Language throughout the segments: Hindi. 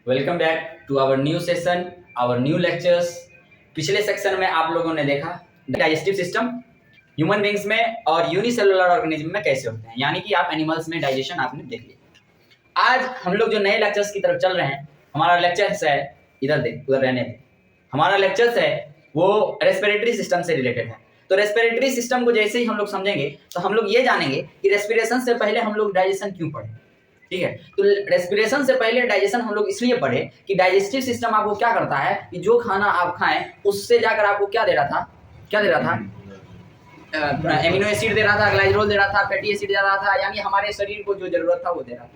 Welcome back to our new session, our new lectures. पिछले सेक्शन में आप लोगों ने देखा डाइजेस्टिव सिस्टम ह्यूमन बींग्स में और यूनिसेलुलर ऑर्गेनिज्म में कैसे होते हैं, यानी कि आप एनिमल्स में डाइजेशन आपने देख लिया। आज हम लोग जो नए लेक्चर्स की तरफ चल रहे हैं, हमारा लेक्चर्स है, इधर देख उधर रहने दे, हमारा लेक्चर्स है वो रेस्पिरेटरी सिस्टम से रिलेटेड है। तो रेस्पिरेटरी सिस्टम को जैसे ही हम लोग समझेंगे तो हम लोग ये जानेंगे कि रेस्पिरेशन से पहले हम लोग डाइजेशन क्यों पढ़े। ठीक है, तो रेस्पिरेशन से पहले डाइजेशन हम लोग इसलिए पढ़े कि डाइजेस्टिव सिस्टम आपको क्या करता है कि जो खाना आप खाएं उससे जाकर आपको क्या दे रहा था एमिनो एसिड दे रहा था, ग्लाइसरोल दे रहा था, फैटी एसिड दे रहा था, यानी हमारे शरीर को जो जरूरत था वो दे रहा था।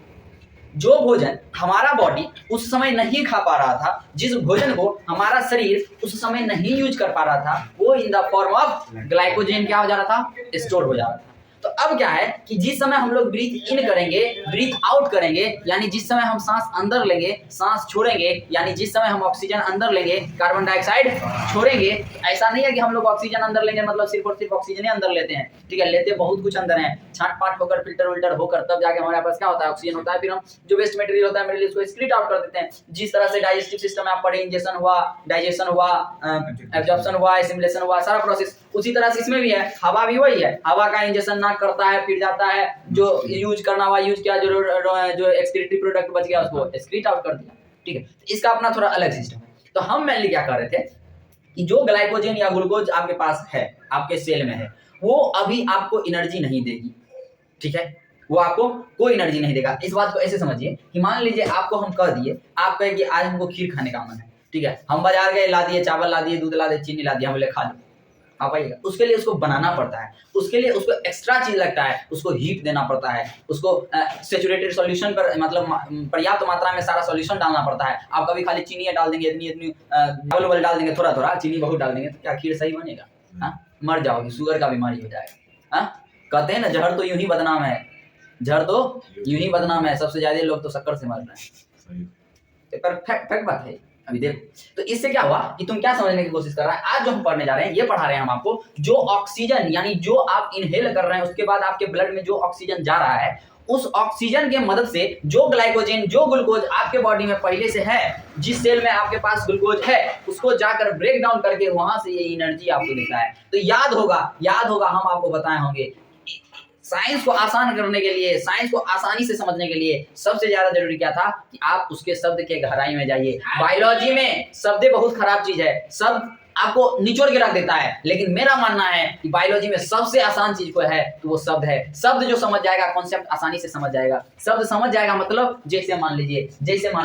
जो भोजन हमारा बॉडी उस समय नहीं खा पा रहा था, जिस भोजन को हमारा शरीर उस समय नहीं यूज कर पा रहा था, वो in the form of glycogen क्या हो जा रहा था, स्टोर हो जा रहा था। तो अब क्या है कि जिस समय हम लोग ब्रीथ इन करेंगे, ब्रीथ आउट करेंगे, यानी जिस समय हम सांस अंदर लेंगे, सांस छोड़ेंगे, यानी जिस समय हम ऑक्सीजन अंदर लेंगे, कार्बन डाइऑक्साइड छोड़ेंगे। ऐसा नहीं है कि हम लोग ऑक्सीजन अंदर लेंगे मतलब सिर्फ और सिर्फ ऑक्सीजन ही अंदर लेते हैं। ठीक है, लेते बहुत कुछ अंदर है, छाट पाट होकर फिल्टर विल्टर होकर तब जाके हमारे पास क्या होता है, ऑक्सीजन होता है। फिर हम जो वेस्ट मटेरियल होता है मेरे लिए उसको एक्सक्रीट आउट कर देते हैं। जिस तरह से डाइजेस्टिव सिस्टम में आप पढ़े, इंजेक्शन हुआ, डाइजेशन हुआ, एब्जॉर्प्शन हुआ, एसिमिलेशन हुआ, सारा प्रोसेस उसी तरह से इसमें भी है। हवा भी वही है, हवा का इंजेक्शन ना करता है, फिर जाता है, जो यूज करना हुआ यूज किया, जो एक्सक्रीटरी प्रोडक्ट बच गया उसको एक्सक्रीट आउट कर दिया। ठीक है, इसका अपना थोड़ा अलग सिस्टम है। तो हम मेनली क्या कर रहे थे कि जो ग्लाइकोजन या ग्लूकोज आपके पास है, आपके सेल में है, वो अभी आपको एनर्जी नहीं देगी। ठीक है, वो आपको कोई एनर्जी नहीं देगा। इस बात को ऐसे समझिए कि मान लीजिए आपको हम कह दिए, आप कहे कि आज हमको खीर खाने का मन है। ठीक है, हम बाजार गए, ला दिए, चावल ला दिए, दूध ला दिए, चीनी ला दिया, हम बोले खा लो, आप आइएगा। उसके लिए उसको बनाना पड़ता है, उसके लिए उसको एक्स्ट्रा चीज लगता है, उसको हीट देना पड़ता है, उसको सैचुरेटेड सॉल्यूशन पर मतलब पर्याप्त मात्रा में सारा सॉल्यूशन डालना पड़ता है। आप कभी खाली चीनी डाल देंगे, इतनी डबल डाल देंगे, थोड़ा थोड़ा चीनी बहुत डाल देंगे, तो क्या खीर सही बनेगा? हाँ, मर जाओगी, शुगर का बीमारी हो जाएगा। हाँ, कहते हैं ना जहर तो यूं ही बदनाम है, जहर तो यूं ही बदनाम है, सबसे ज्यादा लोग तो शक्कर से मर रहे हैं। पर फैक्ट बात है। अभी देखो, तो इससे क्या हुआ कि तुम क्या समझने की कोशिश कर रहा है। आज जो हम पढ़ने जा रहे हैं, ये पढ़ा रहे हैं हम आपको, जो ऑक्सीजन यानी जो आप इनहेल कर रहे हैं, उसके बाद आपके ब्लड में जो ऑक्सीजन जा रहा है, उस ऑक्सीजन के मदद से जो ग्लाइकोजन, जो ग्लूकोज आपके बॉडी में पहले से है, जिस सेल में आपके पास ग्लूकोज है, उसको जाकर ब्रेक डाउन करके वहां से ये एनर्जी आपको देता है। तो याद होगा हम आपको बताए होंगे, साइंस को आसान करने के लिए, साइंस को आसानी से समझने के लिए सबसे ज्यादा जरूरी क्या था कि आप उसके शब्द के गहराई में जाइए। बायोलॉजी में शब्द बहुत खराब चीज है, शब्द आपको निचोड़ के रख देता है, लेकिन मेरा मानना है कि बायोलॉजी में सबसे आसान चीज को है तो वो शब्द है। शब्द जो समझ जाएगा, कॉन्सेप्ट आसानी से समझ जाएगा, शब्द समझ जाएगा। मतलब जैसे मान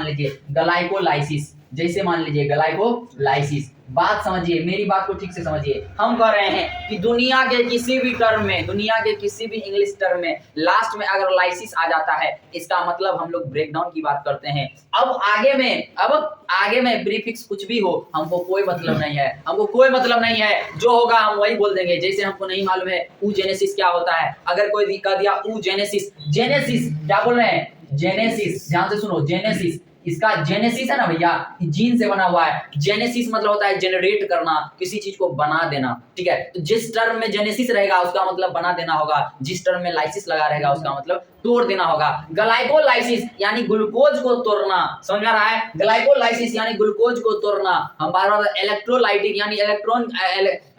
लीजिए ग्लाइकोलाइसिस, जैसे मान लीजिए ग्लाइकोलाइसिस। बात समझिए, मेरी बात को ठीक से समझिए। हम कह रहे हैं कि दुनिया के किसी भी टर्म में, दुनिया के किसी भी इंग्लिश टर्म में लास्ट में अगर लाइसिस आ जाता है, इसका मतलब हम लोग ब्रेकडाउन की बात करते हैं। अब आगे में प्रीफिक्स कुछ भी हो, हमको कोई मतलब नहीं है, हमको कोई मतलब नहीं है, जो होगा हम वही बोल देंगे। जैसे हमको नहीं मालूम है ऊजेनेसिस क्या होता है, अगर कोई कह दिया ऊजेनेसिस, जेनेसिस क्या बोल रहे हैं, जेनेसिस, ध्यान से सुनो, जेनेसिस, इसका जेनेसिस है ना भैया, जीन से बना हुआ है। जेनेसिस मतलब होता है जनरेट करना, किसी चीज को बना देना। ठीक है, तो जिस टर्म में जेनेसिस रहेगा उसका मतलब बना देना होगा, जिस टर्म में लाइसिस लगा रहेगा उसका मतलब तोड़ देना होगा। ग्लाइकोलाइसिस यानी ग्लूकोज को तोड़ना, समझ में आ रहा है? ग्लाइकोलाइसिस यानी ग्लूकोज को तोड़ना। हम बार-बार इलेक्ट्रोलाइटिक यानी इलेक्ट्रॉन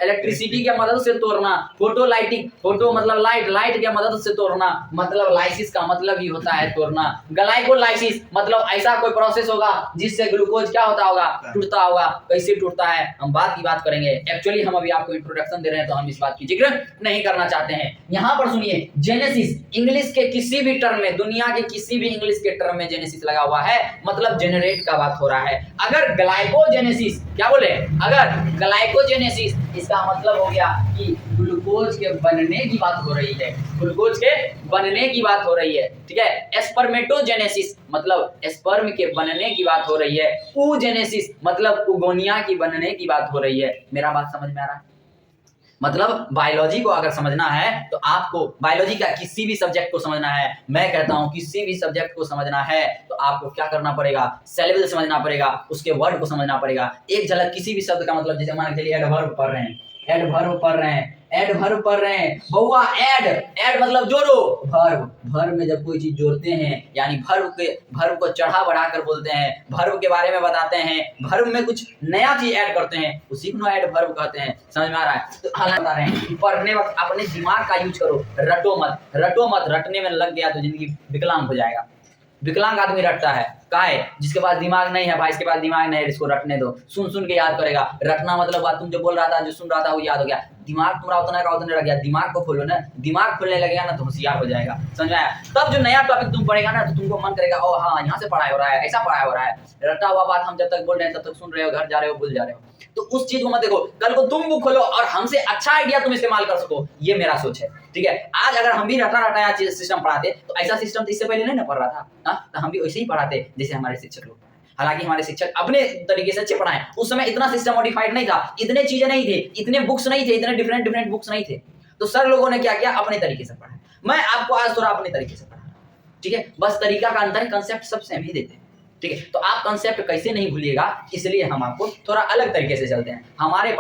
इलेक्ट्रिसिटी के मदद से तोड़ना, फोटोलाइटिक, फोटो मतलब लाइट, लाइट के मदद से तोड़ना, मतलब लाइसिस का मतलब ही होता है तोड़ना। ग्लाइकोलाइसिस मतलब ऐसा कोई प्रोसेस होगा जिससे ग्लूकोज क्या होता होगा, टूटता होगा। कैसे टूटता है हम बात की बात करेंगे। एक्चुअली हम अभी आपको इंट्रोडक्शन दे रहे हैं तो हम इस बात की जिक्र नहीं करना चाहते हैं। यहाँ पर सुनिए, जेनेसिस इंग्लिश के किसी भी टर्म में, दुनिया के किसी भी इंग्लिश के टर्म में जेनेसिस लगा हुआ है, मतलब जनरेट का बात हो रहा है। अगर ग्लाइकोजेनेसिस, क्या बोले, अगर ग्लाइकोजेनेसिस, इसका मतलब हो गया कि ग्लूकोज के बनने की बात हो रही है, ग्लूकोज के बनने की बात हो रही है। ठीक है, स्पर्मेटोजेनेसिस मतलब स्पर्म के बनने की बात हो रही है। ऊजेनेसिस मतलब उगोनिया की बनने की बात हो रही है। मेरा बात समझ में आ रहा है? मतलब बायोलॉजी को अगर समझना है तो आपको बायोलॉजी का किसी भी सब्जेक्ट को समझना है, मैं कहता हूं किसी भी सब्जेक्ट को समझना है तो आपको क्या करना पड़ेगा, सिलेबस समझना पड़ेगा, उसके वर्ड को समझना पड़ेगा। एक झलक किसी भी शब्द का मतलब, जैसे मान के चलिए एडवर्ब पढ़ रहे हैं, ऐड वर्ब पढ़ रहे हैं बउआ। ऐड ऐड मतलब जोड़ो, वर्ब वर्ब में जब कोई चीज जोड़ते हैं यानी वर्ब को चढ़ा बढ़ा कर बोलते हैं, वर्ब के बारे में बताते हैं, वर्ब में कुछ नया चीज ऐड करते हैं, उसी को ऐड वर्ब कहते हैं। समझ में आ रहा है? तो हालांकि बता रहे हैं पढ़ने वक्त अपने दिमाग का यूज करो, रटो मत। रटने में लग गया तो जिंदगी विकलांग हो जाएगा। विकलांग आदमी रटता है, काहे? जिसके पास दिमाग नहीं है भाई, इसके पास दिमाग नहीं है, इसको रटने दो, सुन के याद करेगा। रटना मतलब बात तुम जो बोल रहा था, जो सुन रहा था वो याद हो गया। दिमाग तुम्हारा उतना का उतना रह गया, दिमाग को खोलो ना, दिमाग खोलने लगेगा ना तो होशियार हो जाएगा। समझ में आया? तब जो नया टॉपिक तुम पढ़ेगा ना तो तुमको मन करेगा ओ हाँ यहाँ से पढ़ाई हो रहा है, ऐसा पढ़ाई हो रहा है। रटा हुआ बात हम जब तक बोल रहे हैं तब तक सुन रहे हो, घर जा रहे हो भूल जा रहे हो। तो उस चीज को मत देखो, कल को तुम बुक खोलो और हमसे अच्छा आइडिया तुम इस्तेमाल कर सको, ये मेरा सोच है। ठीक है, आज अगर हम भी रटाया सिस्टम पढ़ाते तो ऐसा सिस्टम तो इससे पहले नहीं ना पढ़ रहा था, तो हम भी वैसे ही पढ़ाते जैसे हमारे शिक्षक लोग। हालांकि हमारे शिक्षक अपने तरीके से अच्छे पढ़ाएं, उस समय इतना सिस्टम मॉडिफाइड नहीं था, इतने चीजें नहीं थे, इतने बुक्स नहीं थे, इतने डिफरेंट बुक्स नहीं थे। तो सर लोगों ने क्या किया, अपने तरीके से पढ़ाया। मैं आपको आज थोड़ा अपने तरीके से पढ़ा, ठीक है, बस तरीका का अंतर, कंसेप्ट सब सेम ही देते हैं। ठीक है, तो आप कंसेप्ट कैसे नहीं भूलिएगा, इसलिए हम आपको थोड़ा अलग तरीके से चलते हैं। हमारे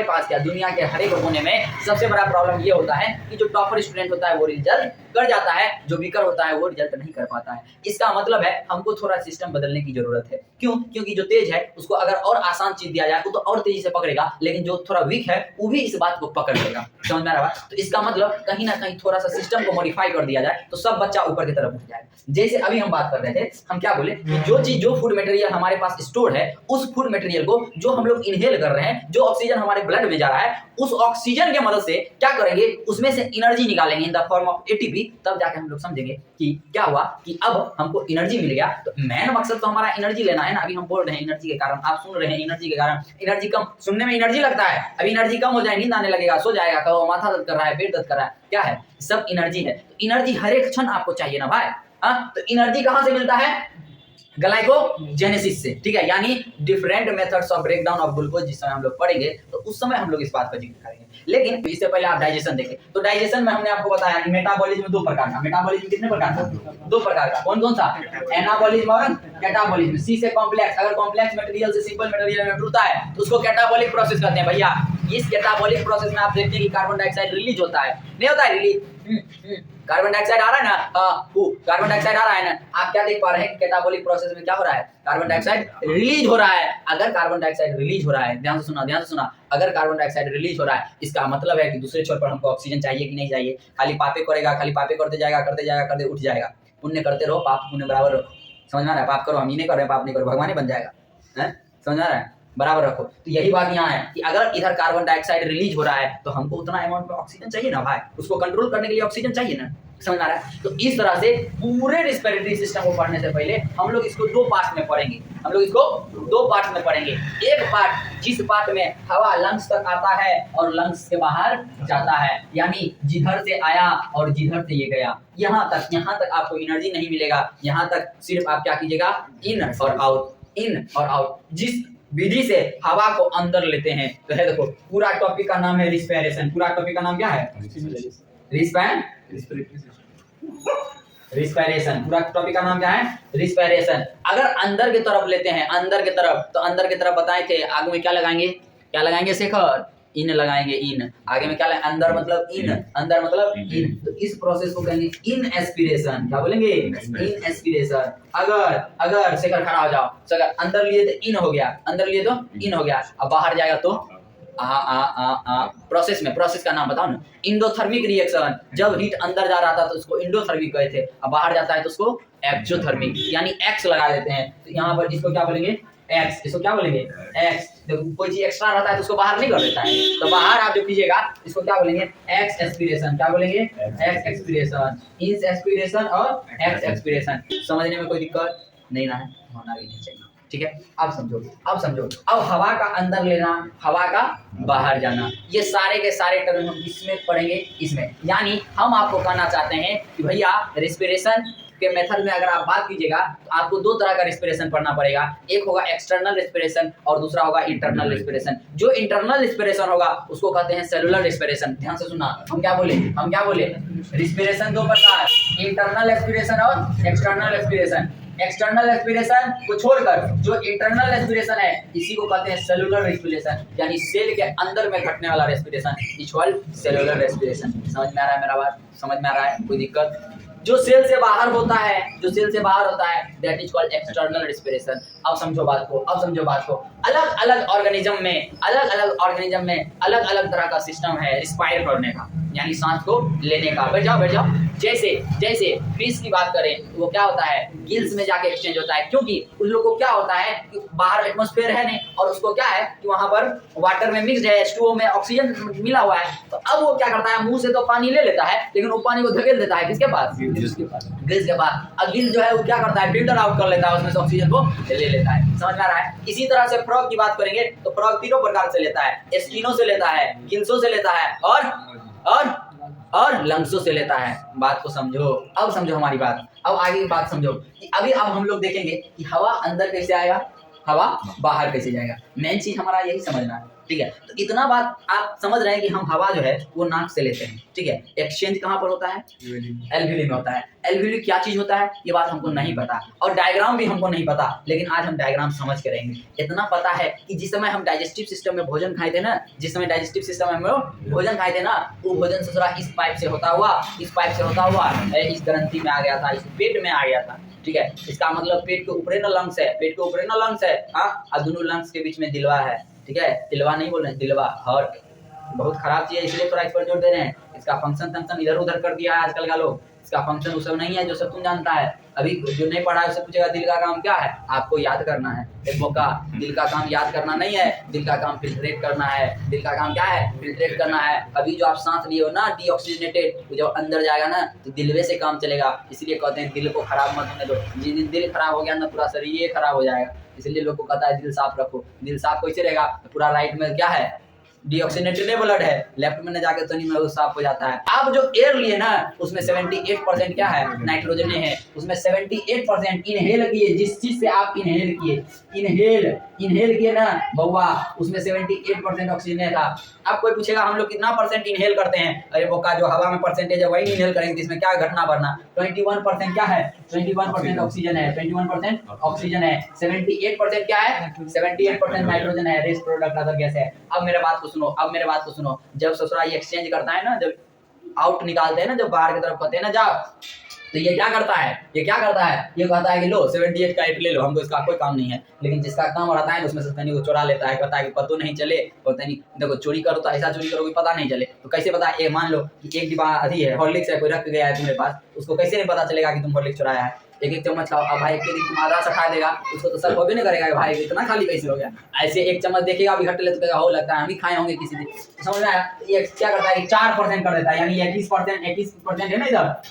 पास क्या, दुनिया के हर एक कोने में सबसे बड़ा प्रॉब्लम ये होता है कि जो टॉपर स्टूडेंट होता है वो रिजल्ट कर जाता है, जो वीकर होता है वो रिजल्ट नहीं कर पाता है। इसका मतलब है हमको थोड़ा सिस्टम बदलने की जरूरत है। क्यों? क्योंकि जो तेज है उसको अगर और आसान चीज दिया जाए वो तो और तेजी से पकड़ेगा, लेकिन जो थोड़ा वीक है वो भी इस बात को पकड़ लेगा। समझ में आ रहा है? तो इसका मतलब कहीं ना कहीं थोड़ा सा सिस्टम को मॉडिफाई कर दिया जाए तो सब बच्चा ऊपर की तरफ उठ जाएगा। जैसे अभी हम बात कर रहे थे, हम क्या बोले कि जो फूड मटेरियल हमारे पास स्टोर है, उस फूड मटेरियल को जो हम लोग इनहेल कर रहे हैं, जो ऑक्सीजन हमारे ब्लड में जा रहा है, उस ऑक्सीजन की मदद से क्या करेंगे, उसमें से एनर्जी निकालेंगे in the form of ATP. तब जाके हम लोग समझेंगे कि क्या हुआ कि अब हमको एनर्जी मिल गया। तो मेन मकसद तो हमारा एनर्जी लेना है ना। अभी हम बोल रहे हैं एनर्जी के कारण, आप सुन रहे हैं एनर्जी के कारण, एनर्जी कम, सुनने में एनर्जी लगता है, अभी एनर्जी कम हो जाए, नींद आने लगेगा, सो जाएगा, कहो माथा दर्द कर रहा है, पेट दर्द कर रहा है, क्या है, सब एनर्जी है। तो एनर्जी हर एक क्षण आपको चाहिए ना भाई। तो एनर्जी कहां से मिलता है? ग्लाइकोजेनेसिस से। ठीक है, यानी different methods of breakdown of glucose जिस समय हम लोग पढ़ेंगे तो उस समय हम लोग इस बात पर जिक्र करेंगे। लेकिन इससे पहले आप डाइजेशन देखें। तो डाइजेशन में हमने आपको बताया कि मेटाबॉलिज्म दो प्रकार का। मेटाबॉलिज्म कितने प्रकार का? दो प्रकार का। कौन कौन सा? एनाबॉलिज्म और कैटाबॉलिज्म। सी से कॉम्प्लेक्स, अगर कॉम्प्लेक्स मटेरियल से सिंपल मटेरियल में टूटता है तो उसको कैटाबॉलिक प्रोसेस कहते हैं भैया। इस कैटाबॉलिक प्रोसेस में आप देखते हैं कि कार्बन डाइऑक्साइड रिलीज होता है, नहीं होता है रिलीज? कार्बन डाइऑक्साइड आ रहा है ना, कार्बन डाइऑक्साइड आ रहा है ना, आप क्या देख पा रहे हैं? कैटाबॉलिक प्रोसेस में क्या हो रहा है? कार्बन डाइऑक्साइड रिलीज हो रहा है। अगर कार्बन डाइऑक्साइड रिलीज हो रहा है, ध्यान से सुना, अगर कार्बन डाइऑक्साइड रिलीज हो रहा है, इसका मतलब है कि दूसरे छोर पर हमको ऑक्सीजन चाहिए कि नहीं चाहिए। खाली पापे करेगा, खाली पापे करते जाएगा, करते उठ जाएगा। पुण्य करते रहो, पाप पुण्य बराबर रहो। समझ में आ रहा है? पाप करो, हम ही नहीं कर रहे, पाप नहीं करो, भगवान ही बन जाएगा। समझ में आ रहा है? बराबर रखो। तो यही बात यहाँ है कि अगर इधर कार्बन डाइऑक्साइड रिलीज हो रहा है तो हमको उतना अमाउंट में ऑक्सीजन चाहिए ना भाई, उसको कंट्रोल करने के लिए ऑक्सीजन चाहिए ना। समझ आ रहा है? तो इस तरह से पूरे रिस्पिरेटरी सिस्टम को पढ़ने से पहले हम लोग इसको दो पार्ट में पढ़ेंगे। एक पार्ट जिस पार्ट में हवा लंग्स तक आता है और लंग्स के बाहर जाता है, यानी जिधर से आया और जिधर से ये गया, यहाँ तक आपको एनर्जी नहीं मिलेगा। यहाँ तक सिर्फ आप क्या कीजिएगा, इन और आउट। जिस विधि से हवा को अंदर लेते हैं तो है, देखो पूरा टॉपिक का नाम है रिस्पिरेशन। पूरा टॉपिक का नाम क्या है? रिस्पिरेशन। पूरा टॉपिक का नाम क्या है? रिस्पिरेशन। अगर अंदर की तरफ लेते हैं, अंदर की तरफ बताए थे, आगे में क्या लगाएंगे शेखर? इन लगाएंगे, इन। आगे में क्या लगाएंगे? अंदर मतलब इन। तो इस प्रोसेस को कहेंगे इन एस्पिरेशन। क्या बोलेंगे? इन एस्पिरेशन। अगर शेखर खड़ा हो जाओ, शेखर अंदर लिए तो इन हो गया, अब बाहर जाएगा तो प्रोसेस का नाम बताओ ना। Endothermic reaction. जब हीट अंदर जा रहा था तो उसको इंडोथर्मिक कहे थे, अब बाहर जाता है तो उसको एक्सोथर्मिक, यानी एक्स लगा देते हैं। तो यहाँ पर इसको क्या बोलेंगे? एक्स। इसको क्या बोलेंगे? एक्स। देखो कोई चीज एक्स्ट्रा रहता है तो उसको बाहर नहीं कर देता है, तो बाहर आप जो कीजिएगा इसको क्या बोलेंगे? Expiration. क्या बोलेंगे? Ex expiration. इन एस्पिरेशन और एक्स एक्सपिरेशन। समझने में कोई दिक्कत नहीं ना है, होना भी नहीं चाहिए। ठीक है, अब समझो। अब हवा का अंदर लेना, हवा का बाहर जाना, ये सारे के सारे टर्म हम इसमें पढ़ेंगे। इसमें यानी हम आपको कहना चाहते हैं कि भैया रिस्पिरेशन के मेथड में अगर आप बात कीजिएगा तो आपको दो तरह का रिस्पिरेशन पढ़ना पड़ेगा। एक होगा एक्सटर्नल रिस्पिरेशन और दूसरा होगा इंटरनल रिस्पिरेशन। जो इंटरनल रिस्पिरेशन होगा उसको कहते हैं सेलुलर रिस्पिरेशन। ध्यान से सुनना, हम क्या बोले? रिस्पिरेशन दो प्रकार, इंटरनल एक्सपिरेशन और एक्सटर्नल एक्सपिरेशन। एक्सटर्नल रेस्पिरेशन को छोड़कर जो इंटरनल रेस्पिरेशन है इसी को कहते हैं सेलुलर रेस्पिरेशन, यानी सेल के अंदर में घटने वाला respiration is called cellular respiration. समझ में आ रहा है मेरा बात? समझ में आ रहा है? कोई दिक्कत? जो सेल से बाहर होता है, जो सेल से बाहर होता है that is called external respiration. अब समझो बात को, अब समझो बात को। अलग अलग ऑर्गेनिज्म में अलग अलग तरह का सिस्टम है रिस्पायर करने का, यानी सांस को लेने का। बैठ जाओ बैठ जाओ। जैसे जैसे फिश की बात करें वो क्या होता है, गिल्स में जाके एक्सचेंज होता है, क्योंकि उन लोगों को क्या होता है कि बाहर एटमॉस्फेयर है नहीं और उसको क्या है कि वहां पर वाटर में मिक्स्ड है, H2O में ऑक्सीजन मिला हुआ है, तो अब वो क्या करता है मुंह से तो पानी ले लेता है लेकिन वो पानी को धकेल देता है किसके पास? गिल्स के पास। गिल्स के पास। अब गिल्स जो है वो क्या करता है फिल्टर आउट कर लेता है, उसमें से ऑक्सीजन को ले लेता है। समझ में आ रहा है? इसी तरह से फ्रॉग की बात करेंगे तो फ्रॉग तीनों प्रकार से लेता है, स्किनों से लेता है, गिल्सों से लेता है और लंग्सों से लेता है। बात को समझो, अब समझो हमारी बात। अब आगे की बात समझो कि अभी अब हम लोग देखेंगे कि हवा अंदर कैसे आएगा, हवा बाहर कैसे जाएगा। मेन चीज हमारा यही समझना है, ठीक है? तो इतना बात आप समझ रहे हैं कि हम हवा जो है वो नाक से लेते हैं, ठीक है? एक्सचेंज कहाँ पर होता है? एल्वियोली में होता है। एल्वियोली क्या चीज होता है ये बात हमको नहीं पता और डायग्राम भी हमको नहीं पता, लेकिन आज हम डायग्राम समझ के रहेंगे। इतना पता है कि जिस समय हम डाइजेस्टिव सिस्टम में भोजन खाए थे ना, जिस समय डाइजेस्टिव सिस्टम में हम लोग भोजन खाए थे ना, वो भोजन ससुरा इस पाइप से होता हुआ इस ग्रंथि में आ गया था, इस पेट में आ गया था, ठीक है? इसका मतलब पेट के ऊपरे ना लंग्स है, पेट के ऊपरे ना लंग्स है, हाँ, और दोनों लंग्स के बीच में दिलवा है, ठीक है? दिलवा नहीं बोल रहे हैं, दिलवा। हार्ट बहुत खराब चीज है, इसलिए थोड़ा इस पर जोर दे रहे हैं। इसका फंक्शन इधर उधर कर दिया है आजकल का लोग। इसका फंक्शन वो सब नहीं है जो सब तुम जानता है। अभी जो नहीं पढ़ा है उससे पूछेगा दिल का काम क्या है, आपको याद करना है। एक मौका, दिल का काम याद करना नहीं है, दिल का काम फिल्ट्रेट करना है। दिल का काम क्या है? फिल्ट्रेट करना है। अभी जो आप सांस लिए हो ना डीऑक्सीजनेटेड, जब अंदर जाएगा ना तो दिलवे से काम चलेगा। इसलिए कहते हैं दिल को खराब मत होने दो। जिस दिन दिल खराब हो गया ना पूरा शरीर खराब हो जाएगा। इसलिए लोग को कहता है दिल साफ रखो। दिल साफ कैसे रहेगा? पूरा राइट में क्या है? डीऑक्सीनेटेड ब्लड है, लेफ्ट में जाके तो नहीं में साफ हो जाता है। आप जो एयर लिए ना उसमें 78% क्या है? नाइट्रोजन है। उसमें 78% इनहेल किए, जिस चीज से आप इनहेल किए, इनहेल किए ना बउआ, उसमें 78% ऑक्सीजन था। अब कोई पूछेगा हम लोग कितना परसेंट इनहेल करते हैं? अरे बोका, जो हवा में परसेंटेज है वही इनहेल करेंगे, इसमें क्या घटना बढ़ना? 21% क्या है? 21% ऑक्सीजन है, 21% ऑक्सीजन है। 78% क्या है? 78% नाइट्रोजन है, रेस्ट प्रोडक्ट अदर गैस है। अब मेरे बात को सुनो, जब ससुरा ये एक्सचेंज करता है ना, जब आउट निकालते हैं ना, जब बाहर की तरफ कहते हैं ना जाओ, तो ये क्या करता है? ये कहता है कि लो 78 का 8 ले लो, हमको इसका कोई काम नहीं है। लेकिन जिसका काम रहता है उसमें से तनी वो चुरा लेता है, कहता है कि पतो नहीं चले, और तनी देखो चोरी करो तो ऐसा चोरी करो कि पता नहीं चले। तो कैसे पता? ये मान लो कि एक डिब्बा अभी है हॉर्लिक्स है, कोई रख गया है तुम्हारे पास, उसको कैसे नहीं पता चलेगा कि तुम हॉर्लिक्स चुराया है? एक चम्मच खाओ, अब भाई एक दिन तुम आधा सा खा देगा, उसको तो सर भी नहीं करेगा कि भाई इतना खाली कैसे हो गया। ऐसे एक चम्मच देखेगा अभी घट ले तो कहेगा हो लगता है हम ही खाए होंगे किसी दिन। समझ में आया? ये क्या करता है कि 4% कर देता है, यानी 21% है ना,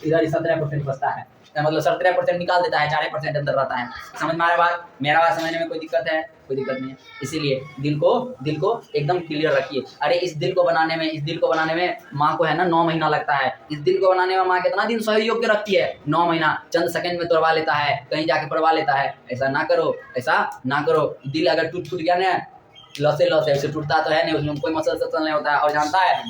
इधर 17% बचता है, मतलब 17% निकाल देता है, 4% अंदर रहता है। समझ में आ रहा बात? मेरा बात समझने में कोई दिक्कत है? कोई दिक्कत नहीं है। इसीलिए दिल को एकदम क्लियर रखिए। अरे इस दिल को बनाने में माँ को है ना 9 महीना लगता है। इस दिल को बनाने में माँ कितना दिन सहयोग के रखती है? 9 महीना। चंद सेकंड में तोड़वा लेता है, कहीं जाके पड़वा लेता है। ऐसा ना करो। दिल अगर टूट गया ना, लसे उसे टूटता तो है नहीं, उसमें कोई मसल नहीं होता है, और जानता है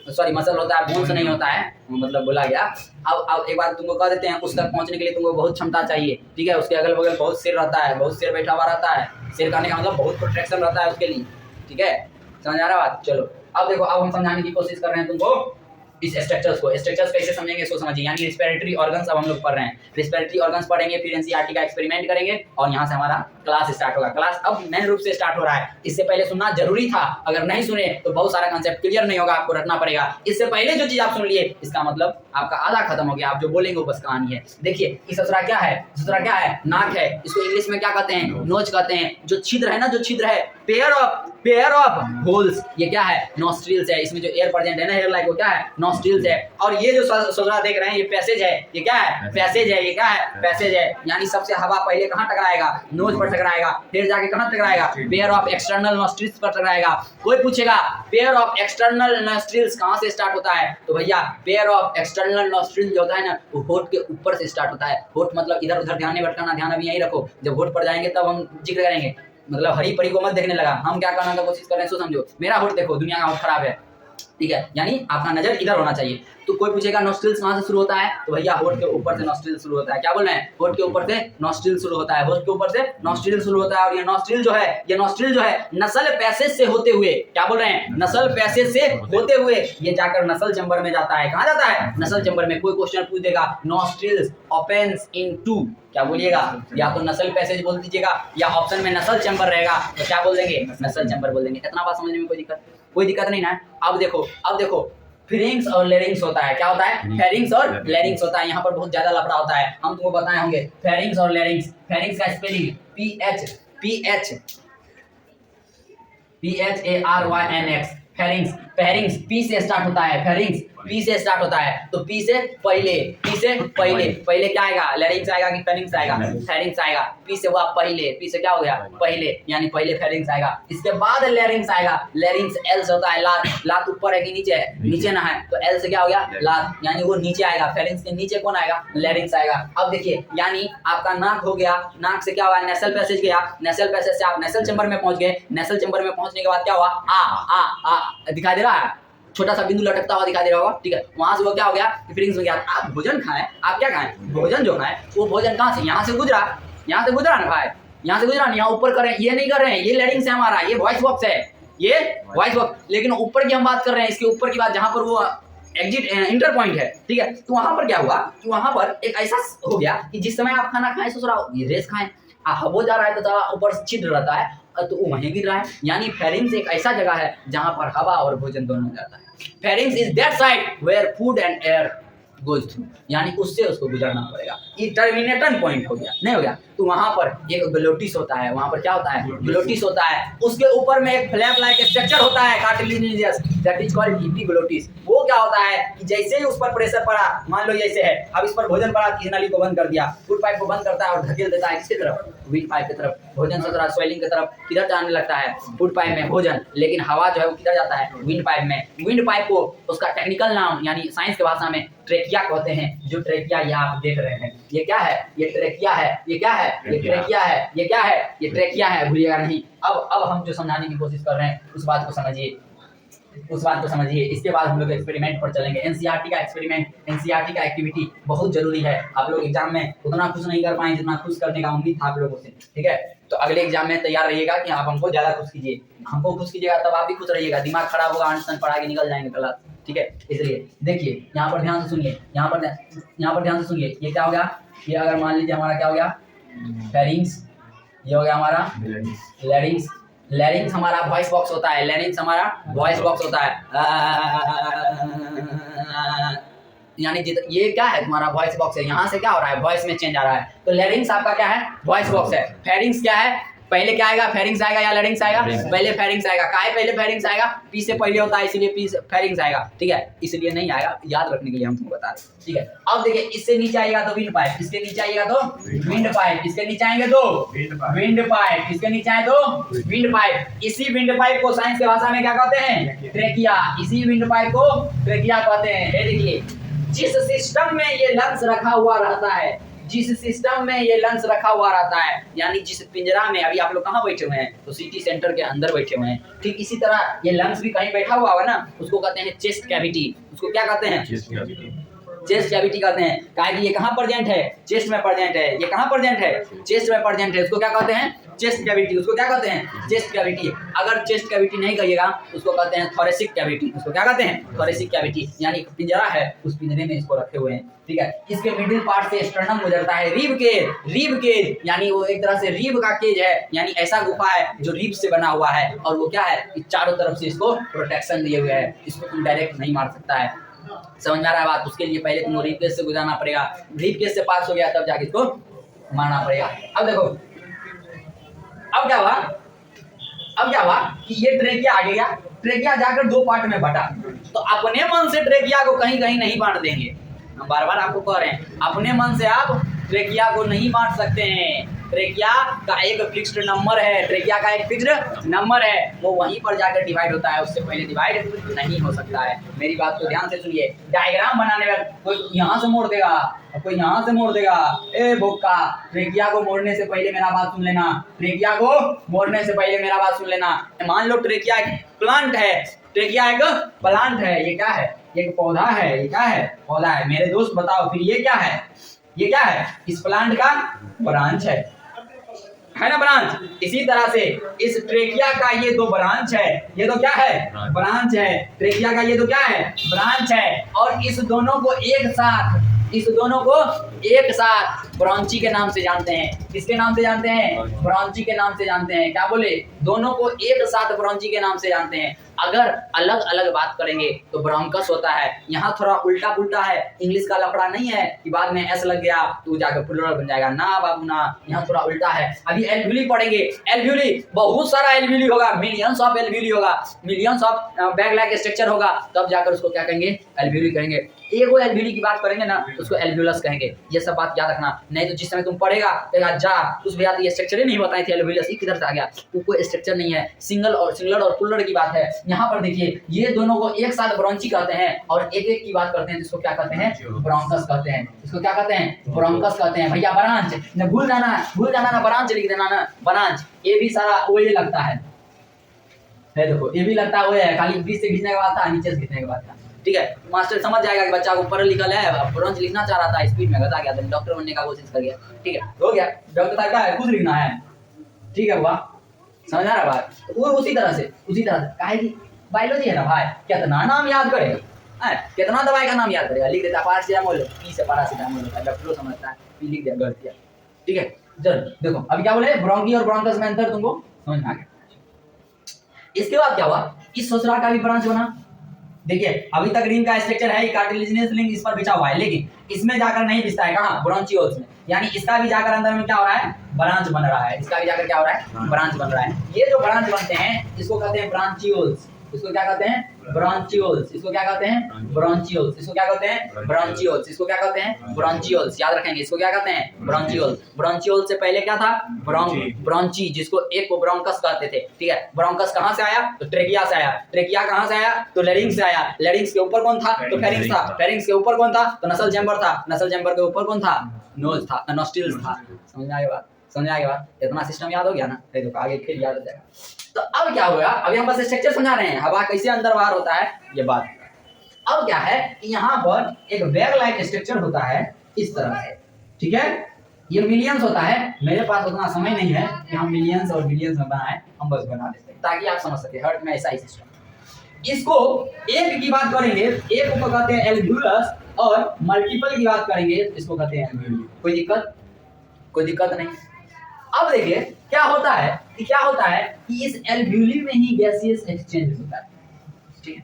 सॉरी मसल होता है, बोन्स नहीं होता है, मतलब बोला गया। अब एक बार तुमको कह देते हैं, उस तक पहुंचने के लिए तुमको बहुत क्षमता चाहिए, ठीक है? उसके अगल बगल बहुत सिर रहता है, बहुत सिर बैठा हुआ रहता है। सिर करने का मतलब बहुत प्रोटेक्शन रहता है उसके लिए, ठीक है? समझ आ रहा बात? चलो अब देखो, अब हम समझाने की कोशिश कर रहे हैं तुमको इस स्ट्रक्चर्स कैसे समझेंगे इसको समझिए। यानी रिस्पिरेटरी ऑर्गन्स अब हम लोग पढ़ रहे हैं, रिस्पिरेटरी ऑर्गन्स पढ़ेंगे, फिर एनसीईआरटी का एक्सपेरिमेंट करेंगे और यहाँ से हमारा क्लास स्टार्ट होगा। क्लास अब मेन रूप से स्टार्ट हो रहा है। इससे पहले सुनना जरूरी था, अगर नहीं सुने तो बहुत सारा कंसेप्ट क्लियर नहीं होगा, आपको रटना पड़ेगा। इससे पहले जो चीज आप सुन लिए इसका मतलब आपका आधा खत्म हो गया, आप जो बोलेंगे वो बस कहानी है। देखिए इस ससुरा क्या है? नाक है। इसको इंग्लिश में क्या कहते हैं? नोज कहते हैं। जो छिद्र है ना, पेयर ऑफ होल्स, ये क्या है? नॉस्ट्रिल्स है। इसमें जो एयर प्रेजेंट है ना, एयर लाइक, वो क्या है? नॉस्ट्रिल्स है। और ये जो ससुरा देख रहे हैं ये पैसेज है। ये क्या है? पैसेज है। ये क्या है? पैसेज है। यानी सबसे हवा पहले कहाँ टकराएगा? नोज पर टकराएगा, फिर जाके कहाँ टकराएगा? पेयर ऑफ एक्सटर्नल नॉस्ट्रिल्स पर टकराएगा। कोई पूछेगा पेयर ऑफ एक्सटर्नल नॉस्ट्रिल्स कहाँ से स्टार्ट होता है? तो भैया पेयर ऑफ एक्सटर्नल नॉस्ट्रिल जो होता है ना, वो होठ के ऊपर से स्टार्ट होता है। होठ मतलब इधर उधर ध्यान नहीं भटकाना, ध्यान अभी यहीं रखो। जब होठ पर जाएंगे तब हम जिक्र करेंगे, मतलब हरी परी को मत देखने लगा। हम क्या करने का कोशिश कर रहे हैं सो समझो। मेरा होठ देखो, दुनिया का होठ खराब है, ठीक है, यानी आपका नजर इधर होना चाहिए। तो कोई पूछेगा नॉस्ट्रिल्स कहाँ से शुरू होता है, तो भैया होठ के ऊपर से नॉस्ट्रिल शुरू होता है। क्या बोल रहे हैं, होठ के ऊपर से नॉस्ट्रिल शुरू होता है, होठ के ऊपर से नॉस्ट्रिल शुरू होता है। और ये नॉस्ट्रिल जो है, ये नॉस्ट्रिल जो है नसल पैसेज से होते हुए, क्या बोल रहे हैं, नसल पैसेज से होते हुए ये जाकर नसल चैम्बर में जाता है। कहाँ जाता है, नसल चैम्बर में। कोई क्वेश्चन पूछ देगा नॉस्ट्रिल्स ओपन्स इनटू, क्या बोलिएगा, या तो नसल पैसेज बोल दीजिएगा या ऑप्शन में नसल चैम्बर रहेगा तो क्या बोल देंगे, नसल चैम्बर बोल देंगे। इतना बात समझने में कोई दिक्कत नहीं ना। अब देखो फेरिंग्स और लेरिंग्स होता है। क्या होता है, फेरिंग्स और लेरिंग्स होता है। यहाँ पर बहुत ज्यादा लफड़ा होता है, हम तुमको बताए होंगे। फेरिंग्स और लेरिंग्स, फेरिंग्स का spelling PHARYNX, pharynx. Pharynx P से स्टार्ट होता है, फेरिंग्स पी से स्टार्ट होता है। तो पी से पहले क्या आएगा, लेरिंग्स आएगा कि फेरिंग्स आएगा, फेरिंग्स आएगा। पी से हुआ पहले, पी से क्या हो गया, पहले, यानी पहले फेरिंग्स आएगा। इसके बाद लेरिंग्स आएगा। लेरिंग्स एल से होता है, लात। लात ऊपर है कि नीचे है, नीचे ना है, तो एल से क्या हो गया, लात, यानी वो नीचे आएगा। फेरिंग्स के नीचे कौन आएगा, लेरिंग्स आएगा। अब देखिए, यानी आपका नाक हो गया, नाक से क्या हुआ, नेसल पैसेज गया, नेसल पैसेज से आप नेसल चैम्बर में पहुंच गए। नेसल चैम्बर में पहुंचने के बाद क्या हुआ, आ दिखाई दे रहा है, छोटा सा बिंदु लटकता हुआ दिखाई दे रहा होगा, ठीक है। वहां से वो क्या हो गया, फेरिंग्स में गया। आप भोजन खाएं, आप क्या खाएं, भोजन जो खाएं वो भोजन कहाँ से, यहाँ से गुजरा ना भाई, यहाँ से गुजरा नहीं, यहाँ ऊपर करें, ये नहीं कर रहे हैं, ये लेरिंग्स है हमारा, ये वॉइस बॉक्स है, ये वॉइस बॉक्स। लेकिन ऊपर की हम बात कर रहे हैं, इसके ऊपर की बात, जहाँ पर वो एग्जिट इंटर पॉइंट है, ठीक है। तो वहां पर क्या हुआ कि वहां पर एक ऐसा हो गया कि जिस समय आप खाना खाएं, सोच रहा हो ये रेस खाएं, हो जा रहा है तो ऊपर छिद्र रहता है तो वो वहीं गिर रहा है। यानी फेरिंग्स एक ऐसा जगह है जहां पर हवा और भोजन दोनों जाता है। Pharynx is that side where food and air goes through, यानी उससे उसको गुजरना पड़ेगा। ये टर्मिनेशन पॉइंट हो गया, नहीं हो गया। तो वहां पर एक ग्लोटिस होता है, वहां पर क्या होता है, ग्लोटिस होता है। उसके ऊपर में एक फ्लैप लाइक स्ट्रक्चर होता है, cartilaginous, that is called epiglottis. वो क्या होता है कि जैसे ही उस पर प्रेशर पड़ा, मान लो जैसे है, अब इस पर भोजन पड़ा, किस नली को बंद कर दिया, फूड पाइप को बंद करता है और धकेल देता है किसकी तरफ, विंड पाइप की तरफ। भोजन से थोड़ा स्वेलिंग की तरफ किधर जाने लगता है, फूड पाइप में भोजन, लेकिन हवा जो है वो किधर जाता है, विंड पाइप में। विंड पाइप को उसका टेक्निकल नाम यानी साइंस की भाषा में ट्रेकिया कहते हैं। जो ट्रेकिया ये आप देख रहे हैं, ये क्या है, ये ट्रेकिया है, ये क्या है, ये ट्रेकिया है, ये क्या है, ये ट्रेकिया है, भूलिएगा नहीं। अब हम जो समझाने की कोशिश कर रहे हैं उस बात को समझिए, उस बात को समझिए। इसके बाद हम लोग एक्सपेरिमेंट पर चलेंगे। एनसीईआरटी का एक्सपेरिमेंट, एनसीईआरटी का एक्टिविटी बहुत जरूरी है। आप लोग एग्जाम में उतना खुश नहीं कर पाए जितना खुश करने का उम्मीद था आप लोगों से, ठीक है। तो अगले एग्जाम में तैयार रहिएगा कि आप हमको ज्यादा खुश कीजिए, हमको खुश कीजिएगा तब आप भी खुश रहिएगा। दिमाग खराब होगा, अनशन पढ़ा के निकल जाएंगे क्लास, ठीक है। इसलिए देखिए, यहाँ पर ध्यान से सुनिए, यहाँ पर ध्यान से सुनिए। ये क्या हो गया, ये अगर मान लीजिए हमारा क्या हो गया, फेरिंग्स, ये हो गया हमारा लेरिंग्स। लेरिंग्स हमारा वॉइस बॉक्स होता है, लेरिंग्स हमारा वॉइस बॉक्स होता है। यानी ये क्या है, तुम्हारा वॉइस बॉक्स है। यहाँ से क्या हो रहा है, वॉइस में चेंज आ रहा है। तो लेरिंग्स आपका क्या है, वॉइस बॉक्स है। फेरिंग्स क्या है, पहले क्या आएगा, फेरिंग्स आएगा या लेरिंग्स आएगा, पहले फेरिंग्स आएगा। काहे पहले फेरिंग्स आएगा, पी से पहले होता है इसलिए पी से फेरिंग्स आएगा, ठीक है। इसलिए नहीं आएगा, याद रखने के लिए हम तुमको बता रहे हैं, ठीक है। अब देखिए, इससे नीचे आएगा तो विंड पाइप, इसके नीचे आएगा तो विंड पाइप, इसके नीचे आएंगे तो विंड पाइप, इसके नीचे आए तो विंड पाइप। इसी विंड पाइप को साइंस की भाषा में क्या कहते हैं, ट्रेकिया। इसी विंड पाइप को ट्रेकिया कहते हैं। ये देखिए, जिस सिस्टम में ये लंग्स रखा हुआ रहता है, जिस सिस्टम में ये लंग्स रखा हुआ रहता है, यानी जिस पिंजरा में अभी आप लोग कहाँ बैठे हुए हैं, तो सिटी सेंटर के अंदर बैठे हुए हैं, ठीक इसी तरह ये लंग्स भी कहीं बैठा हुआ है ना, उसको कहते हैं चेस्ट कैविटी। उसको क्या कहते हैं, चेस्ट कैविटी कहते हैं। काहे कि ये कहाँ प्रेजेंट है, चेस्ट में प्रेजेंट है। ये कहाँ प्रेजेंट है, चेस्ट में प्रेजेंट है। उसको क्या कहते हैं, चेस्ट कैविटी। उसको क्या कहते हैं, चेस्ट कैविटी। अगर चेस्ट कैविटी नहीं कहिएगा उसको कहते हैं थोरेसिक कैविटी। उसको क्या कहते हैं, थोरेसिक कैविटी, यानी पिंजरा है, उस पिंजरे में इसको रखे हुए हैं, ठीक है। इसके मिडिल पार्ट से स्टर्नम गुजरता है, रीब केज, यानी वो एक तरह से रीब का केज है, यानी ऐसा गुफा है जो रीब से बना हुआ है। और वो क्या है, चारों तरफ से इसको प्रोटेक्शन दिए हुए है, इसको तुम डायरेक्ट नहीं मार सकता है। समझ में आ रहा है बात। उसके लिए पहले तुमको रीब केज से गुजरना पड़ेगा, रीब केज से पास हो गया तब जाके इसको मारना पड़ेगा। अब देखो, अब क्या हुआ कि ये ट्रेकिया आ गया, ट्रेकिया जाकर दो पार्ट में बटा। तो अपने मन से ट्रेकिया को कहीं कहीं नहीं बांट देंगे। हम बार बार आपको कह रहे हैं, अपने मन से आप ट्रेकिया को नहीं बांट सकते हैं। ट्रेकिया का एक फिक्स्ड नंबर है, ट्रेकिया का एक फिक्स्ड नंबर है, वो वहीं पर जाकर डिवाइड होता है, उससे पहले डिवाइड नहीं हो सकता है। मेरी बात को ध्यान से सुनिए। डायग्राम बनाने में कोई यहाँ से मोड़ देगा, कोई यहाँ से मोड़ देगा। ए बोका, ट्रेकिया को मोड़ने से पहले मेरा बात सुन लेना, ट्रेकिया को मोड़ने से पहले मेरा बात सुन लेना। मान लो ट्रेकिया एक प्लांट है, ट्रेकिया एक प्लांट है, ये क्या है, एक पौधा है, ये क्या है, पौधा है। मेरे दोस्त बताओ फिर ये क्या है, ये क्या है, इस प्लांट का ब्रांच है ना ब्रांच। इसी तरह से इस ट्रेकिया का ये दो ब्रांच है, ये तो क्या है, ब्रांच है। ट्रेकिया का ये तो क्या है, ब्रांच है। और इस दोनों को एक साथ, इस दोनों को एक साथ ब्रांची के नाम से जानते हैं। किसके नाम से जानते हैं, ब्रांची के नाम से जानते हैं। क्या बोले, दोनों को एक साथ ब्रांची के नाम से जानते हैं। अगर अलग अलग बात करेंगे तो ब्रोंकस होता है। यहाँ थोड़ा उल्टा पुल्टा है, इंग्लिश का लफड़ा नहीं है कि बाद में एस लग गया तो जाकर प्लूरल बन जाएगा, ना बाबू ना, यहाँ थोड़ा उल्टा है। अभी एल्व्यूली पढ़ेंगे, एल्व्यूली बहुत सारा एल्व्यूली होगा, मिलियंस ऑफ एल्व्यूली होगा, millions of bag like structure होगा, तब जाकर उसको क्या कहेंगे, एल्व्यूली कहेंगे। एगो एल्व्यूली की बात करेंगे ना उसको एल्व्यूलस कहेंगे। ये सब बात याद रखना, नहीं तो जिस समय तुम पढ़ेगा जा उस भी ये स्ट्रक्चर ही नहीं बताई थी, एल्व्यूलस ये किधर से आ गया, वो कोई स्ट्रक्चर नहीं है। सिंगल और सिंगुलर और प्लूरल की बात है। यहाँ पर देखिए ये दोनों को एक साथ ब्रोंची कहते हैं और एक एक की बात करते हैं, जिसको क्या कहते हैं, ब्रोंकस कहते हैं। इसको क्या कहते हैं, ब्रोंकस कहते हैं। भैया ब्रांच न भूल जाना ना, ब्रांच लिख देना ना, ब्रांच। ये भी सारा वो ये लगता है देखो ये भी लगता है वो है, खाली बीच से खींचने के बाद था, नीचे से खींचने के बाद था। ठीक है, मास्टर समझ जाएगा कि बच्चा को पढ़ा लिखा है, ब्रांच लिखना चाह रहा था, स्पीड में घटा गया तो डॉक्टर बनने का कोशिश कर गया। ठीक है, हो गया, डॉक्टर था क्या है, कुछ लिखना है। ठीक है हुआ, समझ आ रहा बात। वो उसी तरह से काहे की बायोलॉजी है ना भाई, कितना नाम याद करेगा, कितना दवाई का नाम याद करेगा, लिख देता पैरासीटामोल, पी से पैरासीटामोल होता है, डॉक्टर समझता है, पी लिख दिया, गलत किया। ठीक है, चलो देखो अभी क्या बोले, ब्रोंकी और ब्रोंकस में अंतर तुमको समझ में आ गया। इसके बाद क्या हुआ, इस ससुरा का भी ब्रांच बना। देखिए अभी तक रिंग का स्ट्रक्चर है, कार्टिलेजिनस रिंग इस पर बिछा हुआ है, लेकिन इसमें जाकर नहीं बिछता है, कहां, ब्रोंचियोल्स में। यानी इसका भी जाकर अंदर में क्या हो रहा है, ब्रांच बन रहा है। इसका भी जाकर क्या हो रहा है, ब्रांच बन रहा है। ये जो ब्रांच बनते हैं इसको कहते हैं ब्रांचियोल्स। इसको क्या कहते हैं, ब्रांचियोल्स। इसको क्या कहते हैं, ब्रांचियोल्स। इसको क्या कहते हैं, ब्रांचियोल्स। इसको क्या कहते हैं, ब्रांचियोल्स। याद रखेंगे, इसको क्या कहते हैं, ब्रांचियोल्स। ब्रांचियोल्स से पहले क्या था, ब्रांची, जिसको एक को ब्रोंकस कहते थे। ठीक है, ब्रोंकस कहां से आया, तो ट्रेकिया से आया। ट्रेकिया कहां से आया, तो लेरिंग्स से आया। लेरिंग्स के ऊपर कौन था, तो फेरिंक्स था। फेरिंक्स के ऊपर कौन था, तो नसल चैम्बर था। नसल चैम्बर के ऊपर कौन था, नोज था, नोस्ट्रिल्स था। समझ आएगा बात, समझ आएगा बात। इतना सिस्टम याद हो गया ना, देखो आगे फिर याद हो जाएगा। तो अब क्या होगा, अभी हम बस स्ट्रक्चर समझा रहे हैं, हवा कैसे अंदर बाहर होता है ये बात। अब क्या है कि यहाँ पर एक बैग लाइक स्ट्रक्चर होता है इस तरह से। ठीक है, ये मिलियंस होता है, मेरे पास उतना समय नहीं है कि हम मिलियंस और बिलियंस में बनाए, हम बस बना देते हैं ताकि आप समझ सके। हर्ट में ऐसा ही सिस्टम। इसको एक की बात करेंगे, एक को कहते हैं एल्व्यूलस, और मल्टीपल की बात करेंगे इसको कहते हैं एल्व्यूली। कोई दिक्कत, कोई दिक्कत नहीं। अब देखिए क्या होता है कि इस एल्व्यूली में ही गैसियस एक्सचेंज होता है। ठीक है,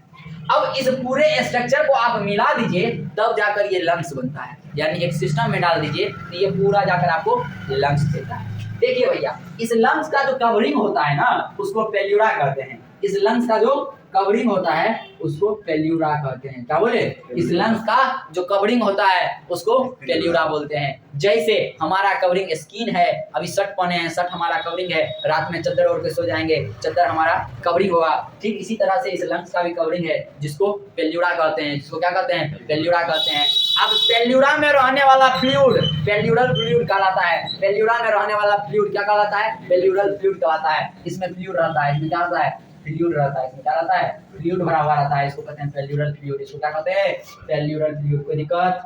अब इस पूरे स्ट्रक्चर को आप मिला दीजिए, तब जाकर ये लंग्स बनता है। यानी एक सिस्टम में डाल दीजिए तो ये पूरा जाकर आपको लंग्स देता है। देखिए भैया, इस लंग्स का जो कवरिंग होता है ना उसको पेल्यूरा कहते हैं। इस लंग्स का जो कवरिंग होता है उसको पेल्यूरा कहते हैं। क्या बोले, इस लंग्स का जो कवरिंग होता है उसको पेल्यूरा बोलते हैं। जैसे हमारा कवरिंग स्किन है, अभी शर्ट पहने हैं, शर्ट हमारा कवरिंग है, रात में चादर ओढ़ के सो जाएंगे, चादर हमारा कवरिंग होगा। ठीक इसी तरह से इस लंग्स का भी कवरिंग है, जिसको पेल्यूरा कहते हैं। जिसको क्या कहते हैं, पेल्यूरा कहते हैं। अब पेल्यूरा में रहने वाला फ्लूइड पेल्यूरल फ्लूइड कहलाता है। पेल्यूरा में रहने वाला फ्लूइड क्या कहलाता है, पेल्यूरल फ्लूइड कहलाता है। इसमें फ्लूइड रहता है, इसमें क्या रहता है, फ्लूइड रहता है। इसमें क्या रहता है, फ्लूइड भरा हुआ रहता है। इसको कहते हैं पेल्यूरल फ्लूइड। इसको क्या कहते हैं, पेल्यूरल फ्लूइड। कोई दिक्कत,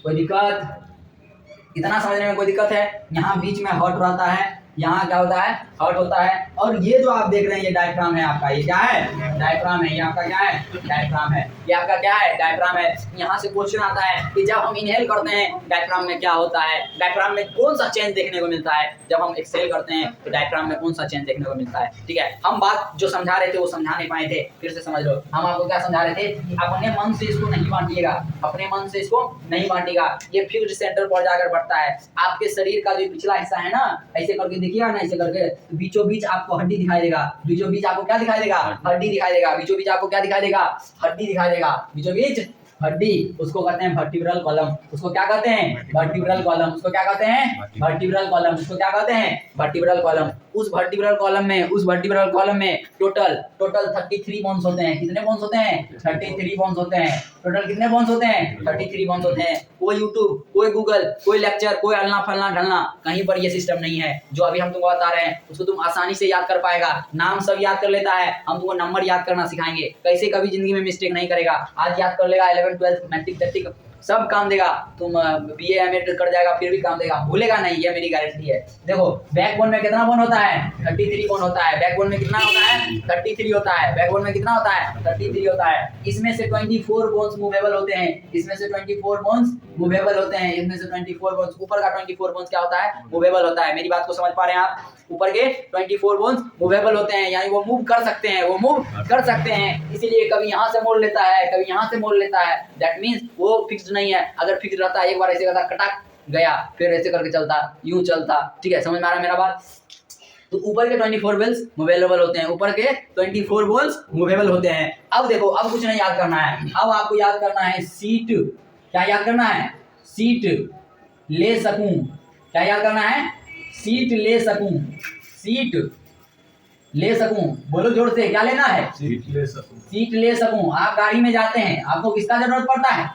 कोई दिक्कत, इतना समझने में कोई दिक्कत है। यहाँ बीच में हर्ट रहता है, यहाँ क्या होता है, हर्ट होता है। और ये जो आप देख रहे हैं ये डायफ्राम है आपका, ये क्या है, डायफ्राम है। ये आपका क्या है, डायफ्राम है। ये आपका क्या है, डायफ्राम है। यहाँ से क्वेश्चन आता है कि जब हम इनहेल करते हैं डायफ्राम में क्या होता है, डायफ्राम में कौन सा चेंज देखने को मिलता है, जब हम एक्सहेल करते हैं तो डायफ्राम में कौन सा चेंज देखने को मिलता है। ठीक है, हम बात जो समझा रहे थे वो समझा नहीं पाए थे, फिर से समझ लो। हम आपको क्या समझा रहे थे कि अपने मन से इसको नहीं बांटिएगा, अपने मन से इसको नहीं बांटिएगा। ये फिक्स्ड सेंटर पर जाकर बढ़ता है। आपके शरीर का जो पिछला हिस्सा है ना, ऐसे करके देखिएगा ना, ऐसे करके बीचों बीच आपको हड्डी दिखाई देगा। बीचों बीच आपको क्या दिखाई देगा, हड्डी दिखाई देगा। बीचों बीच आपको क्या दिखाई देगा, हड्डी दिखाई देगा। बीचों बीच भट्टी, उसको कहते हैं वर्टिब्रल कॉलम। उसको क्या कहते हैं? Vertebral column. उसको क्या कहते हैं? Vertebral column. उसको क्या कहते हैं? Vertebral column. उस वर्टिब्रल कॉलम में टोटल 33 बोन्स होते हैं। कितने बोन्स होते हैं? 33 बोन्स होते हैं। टोटल कितने बोन्स होते हैं? 33 बोन्स होते हैं। कोई यूट्यूब, कोई गूगल, कोई लेक्चर, कोई अल्लाह फलना ढलना, कहीं पर ये सिस्टम नहीं है जो अभी हम तुमको बता रहे हैं। उसको तुम आसानी से याद कर पाएगा, नाम सब याद कर लेता है। हम तुमको नंबर याद करना सिखाएंगे, कैसे कभी जिंदगी में मिस्टेक नहीं करेगा। आज याद कर लेगा, 11th 12th मैट्रिक तैट्रिक सब काम देगा। तुम बीए एमए कर जाएगा फिर भी काम देगा, भूलेगा नहीं, ये मेरी गारंटी है। देखो बैकबोन में कितना बोन होता है? 33 बोन होता है। बैकबोन में कितना होता है? 33 होता है। बैकबोन में कितना होता है? 33 होता है। इसमें से 24 बोन्स मूवेबल होते हैं। इसमें से 24 बोन्स मूवेबल होते हैं। इसमें से 24 बोन्स, ऊपर का 24 बोन्स क्या होता है? मूवेबल होता है। मेरी बात को समझ पा रहे हैं आप? ऊपर के 24 बोन्स मूवेबल होते हैं, यानी वो मूव कर सकते हैं, वो मूव कर सकते हैं। इसीलिए कभी यहाँ से मोड़ लेता है, कभी यहाँ से मोड़ लेता है। दैट मीन्स वो फिक्स्ड नहीं है। अगर फिक्स्ड रहता है, एक बार ऐसे करता, कटक गया, फिर ऐसे करके चलता, यूं चलता। ठीक है, समझ में आ रहा है मेरा बात? तो ऊपर के 24 बोल्स मूवेबल होते हैं। ऊपर के 24 बोल्स मूवेबल होते हैं। अब देखो, अब कुछ नहीं याद करना है। अब आपको याद करना है सीट। क्या याद करना है? सीट ले सकूं। क्या याद करना है? सीट ले सकूं। सीट ले सकूं, बोलो जोर से, क्या लेना है? सीट ले सकूं। सीट ले सकूं। आप गाड़ी में जाते हैं, आपको किसका जरूरत पड़ता है?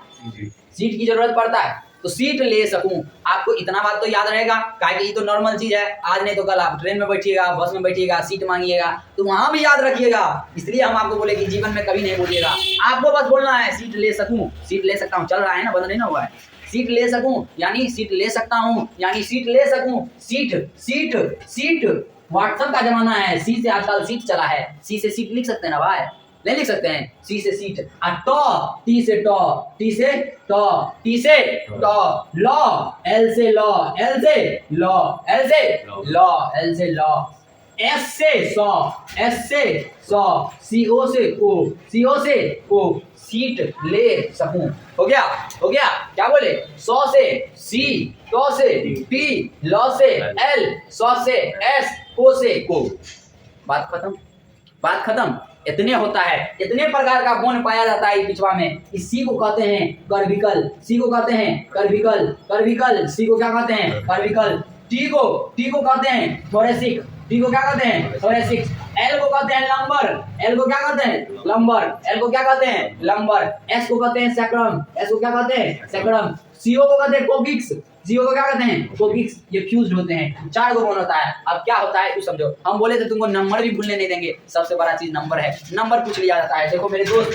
सीट की जरूरत पड़ता है। तो सीट ले सकूं, आपको इतना बात तो याद रहेगा, काहे ये तो नॉर्मल चीज है। आज नहीं तो कल आप ट्रेन में बैठिएगा, बस में बैठिएगा, सीट मांगिएगा, तो वहां भी याद रखिएगा। इसलिए हम आपको बोले कि जीवन में कभी नहीं भूलिएगा। आपको बस बोलना है सीट ले सकूं, सीट ले सकता हूं। चल रहा है ना, बंद नहीं ना हुआ है। सीट ले सकूं यानी सीट ले सकता हूं, यानी सीट ले सकूं। सीट सीट सीट, व्हाट्सएप का जमाना है, सी से आजकल सीट चला है। सी से सीट लिख सकते हैं ना भाई? नहीं लिख सकते हैं? सी से सीट, टॉ, टी से टॉ, टी से टॉ, टी से टॉ, लॉ, एल से लॉ, एल से लॉ, एल से लॉ, एल से लॉ, एस से सौ, एस से सौ, सीओ से को, सीओ से को, सीट ले सकूं। हो गया? हो गया? क्या बोले? 100 से सी, टॉ से टी, लॉ से एल, सौ से एस, को से को। बात खत्म? बात खत्म? इतने होता है, इतने प्रकार का बोन पाया जाता है पिछवा में। इस सी को कहते हैं कर्विकल। सी को कहते हैं कर्विकल। कर्विकल, सी को क्या कहते हैं? कर्विकल। टी को कहते हैं थोरेसिक। टी को क्या कहते हैं? थोरेसिक। एल को कहते हैं लंबर। एल को क्या कहते हैं? लंबर। एल को क्या कहते हैं? लंबर। एस को कहते हैं सैक्रम। एस को क्या कहते हैं? सैक्रम। सीओ को कहते हैं कोकिक्स। जीओ को क्या कहते हैं? कोकिक्स। ये फ्यूज्ड होते हैं। 4 गो बोन होता है। अब क्या होता है तू समझो। हम बोले थे तुमको नंबर भी भूलने नहीं देंगे, सबसे बड़ा चीज नंबर है। नंबर पूछ लिया जाता है। देखो मेरे दोस्त,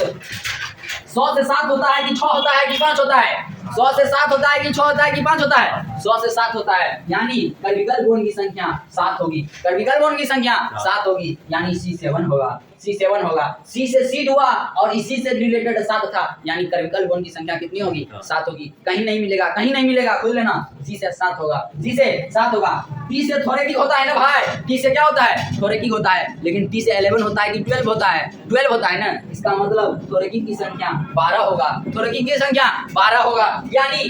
100 से 7 होता है कि 6 होता है कि 5 होता है? 100 से 7 होता है कि 6 होता है कि 5 होता है? 100 से 7 होता है, यानी कर्विकल बोन की संख्या 7 होगी। कर्विकल बोन की संख्या 7 होगी, यानी C7 होगा। C7 होगा। C से सीट हुआ और इसी से रिलेटेड 7 था, यानी कर्विकल बोन की संख्या कितनी होगी? 7 होगी। कहीं नहीं मिलेगा, कहीं नहीं मिलेगा, खोल लेना। C से 7 होगा। C से 7 होगा। T से थोरेकिक होता है ना भाई? T से क्या होता है? थोरेकिक होता है। लेकिन T से 11 होता है कि 12 होता है? 12 होता है ना। इसका मतलब थोरेकिक की संख्या 12 होगा। थोरेकिक की संख्या 12 होगा, यानी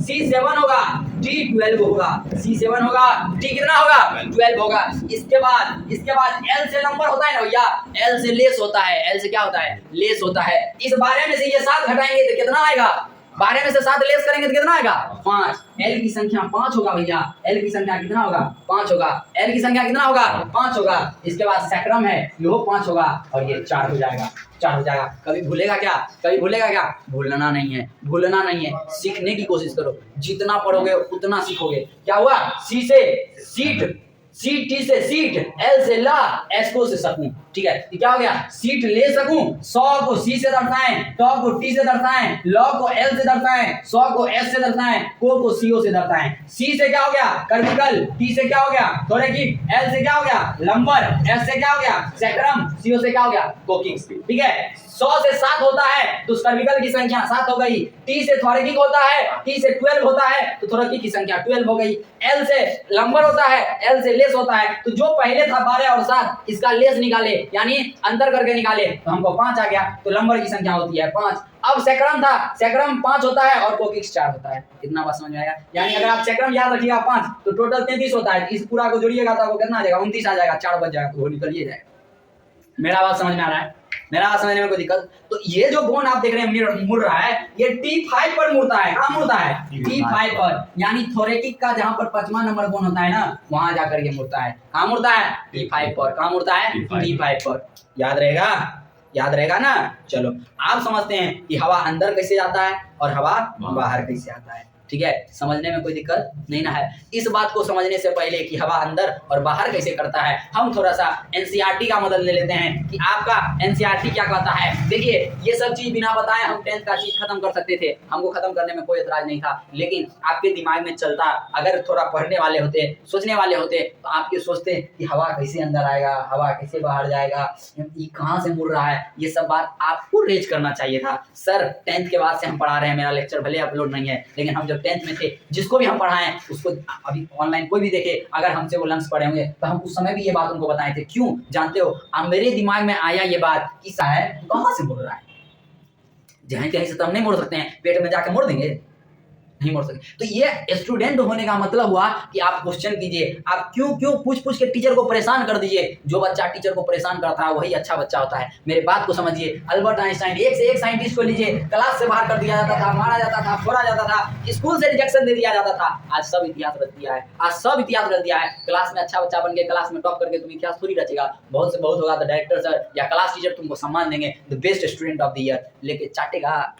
C7 होगा, T 12 होगा। C7 होगा, T कितना होगा? 12 होगा। इसके बाद L से नंबर होता है ना भैया, L से लेस होता है। L से क्या होता है? लेस होता है। इस 12 में से ये 7 घटाएंगे तो कितना आएगा? 12 में से 7 लेस करेंगे तो कितना आएगा? 5। L की संख्या 5 होगा भैया। L की संख्या कितना होगा? 5 होगा। L की संख्या कितना होगा? 5 होगा। इसके बाद सैक्रम है, ये 5 होगा और ये 4 हो जाएगा। 4 हो जाएगा। कभी भूलेगा क्या? कभी भूलेगा क्या? भूलना नहीं है, भूलना नहीं है। सीखने की कोशिश करो, जितना पढ़ोगे उतना सीखोगे। क्या हुआ? C से सीट, T से सीट, L से ला, S को से सकूं। ठीक है, क्या हो गया? सीट ले सकूं। 100 को C से दर्शाएं, टॉ को T से दर्शाएं, लॉ को L से दर्शाएं, 100 को S से दर्शाएं, को CO से दर्शाएं। C से क्या हो गया? कर्विकल। T से क्या हो गया? थोरेकिक। L से क्या हो गया? लंबर। S से क्या हो गया? सैक्रम। CO से क्या हो गया? कोकिक्स। ठीक है, 100 से 7 होता है तो कर्विकल की संख्या 7 हो गई। T से थोरेकिक होता है, T से 12 होता है तो थोरेकिक की संख्या 12 हो गई। L से लंबर होता है, L से लेस होता है, तो जो पहले था 12 और 7, इसका लेस निकाले, यानी अंतर करके निकाले, तो हमको 5 आ गया। तो लंबर की संख्या होती है 5। अब सैक्रम था, सैक्रम 5 होता है और कोकिक्स 4 होता है। कितना बात समझ में आएगा? यानी अगर आप सैक्रम याद रखिएगा 5 तो टोटल 33 होता है। इस पूरा को जोड़िएगा तो आपको कितना आ जाएगा? 29 आ जाएगा। 4 बच जाएगा तो वो निकल ही जाएगा। मेरा बात समझ में आ रहा है? मेरा बात समझने में कोई दिक्कत? तो ये जो बोन आप देख रहे हैं मुड़ रहा है, ये T5 पर मुड़ता है। कहाँ मुड़ता है? T5 पर, यानी थोरेटिक का जहाँ पर 5वां नंबर बोन होता है ना, वहां जाकर ये मुड़ता है। कहाँ मुड़ता है? T5 पर। कहाँ मुड़ता है? T5 पर। याद रहेगा? याद रहेगा ना? चलो आप समझते हैं कि हवा अंदर कैसे जाता है और हवा बाहर कैसे आता है। ठीक है, समझने में कोई दिक्कत नहीं ना है? इस बात को समझने से पहले कि हवा अंदर और बाहर कैसे करता है, हम थोड़ा सा एनसीईआरटी का मदद ले लेते हैं कि आपका एनसीईआरटी क्या कहता है। देखिए, ये सब चीज बिना बताए हम 10th का चीज खत्म कर सकते थे, हमको खत्म करने में कोई एतराज नहीं था, लेकिन आपके दिमाग में चलता, अगर थोड़ा पढ़ने वाले होते, सोचने वाले होते, तो आपके सोचते कि हवा कैसे अंदर आएगा, हवा कैसे बाहर जाएगा, ये कहाँ से मुड़ रहा है, ये सब बात आपको रेज करना चाहिए था। सर 10th के बाद से हम पढ़ा रहे हैं, मेरा लेक्चर भले अपलोड नहीं है, लेकिन हम जब 10th में थे, जिसको भी हम पढ़ाएं उसको अभी ऑनलाइन कोई भी देखे, अगर हमसे वो लंग्स पढ़े होंगे तो हम उस समय भी ये बात उनको बताए थे। क्यों जानते हो? मेरे दिमाग में आया ये बात कि शायद कहाँ से मुड़ रहा है, जहाँ कहीं से तो हम नहीं मुड़ सकते हैं, पेट में जाके मुड़ देंगे, नहीं मोड़ सके। तो ये स्टूडेंट होने का मतलब हुआ कि आप क्वेश्चन कीजिए, आप क्यों पूछ के टीचर को परेशान कर दीजिए। जो बच्चा टीचर को परेशान करता है वही अच्छा बच्चा होता है। मेरे बात को समझिए। अल्बर्ट आइंस्टाइन, एक से एक साइंटिस्ट को लीजिए, क्लास से बाहर कर दिया जाता था, मारा जाता था, फोड़ा जाता था, स्कूल से रिजेक्शन दे दिया जाता था। आज सब इतिहास रच दिया है, आज सब इतिहास रच दिया है। क्लास में अच्छा बच्चा बन के, क्लास में टॉप करके तुम इतिहास थोड़ी रचेगा। बहुत से बहुत होगा तो डायरेक्टर सर या क्लास टीचर तुमको सम्मान देंगे, the best student of the year लेके चाटेगा।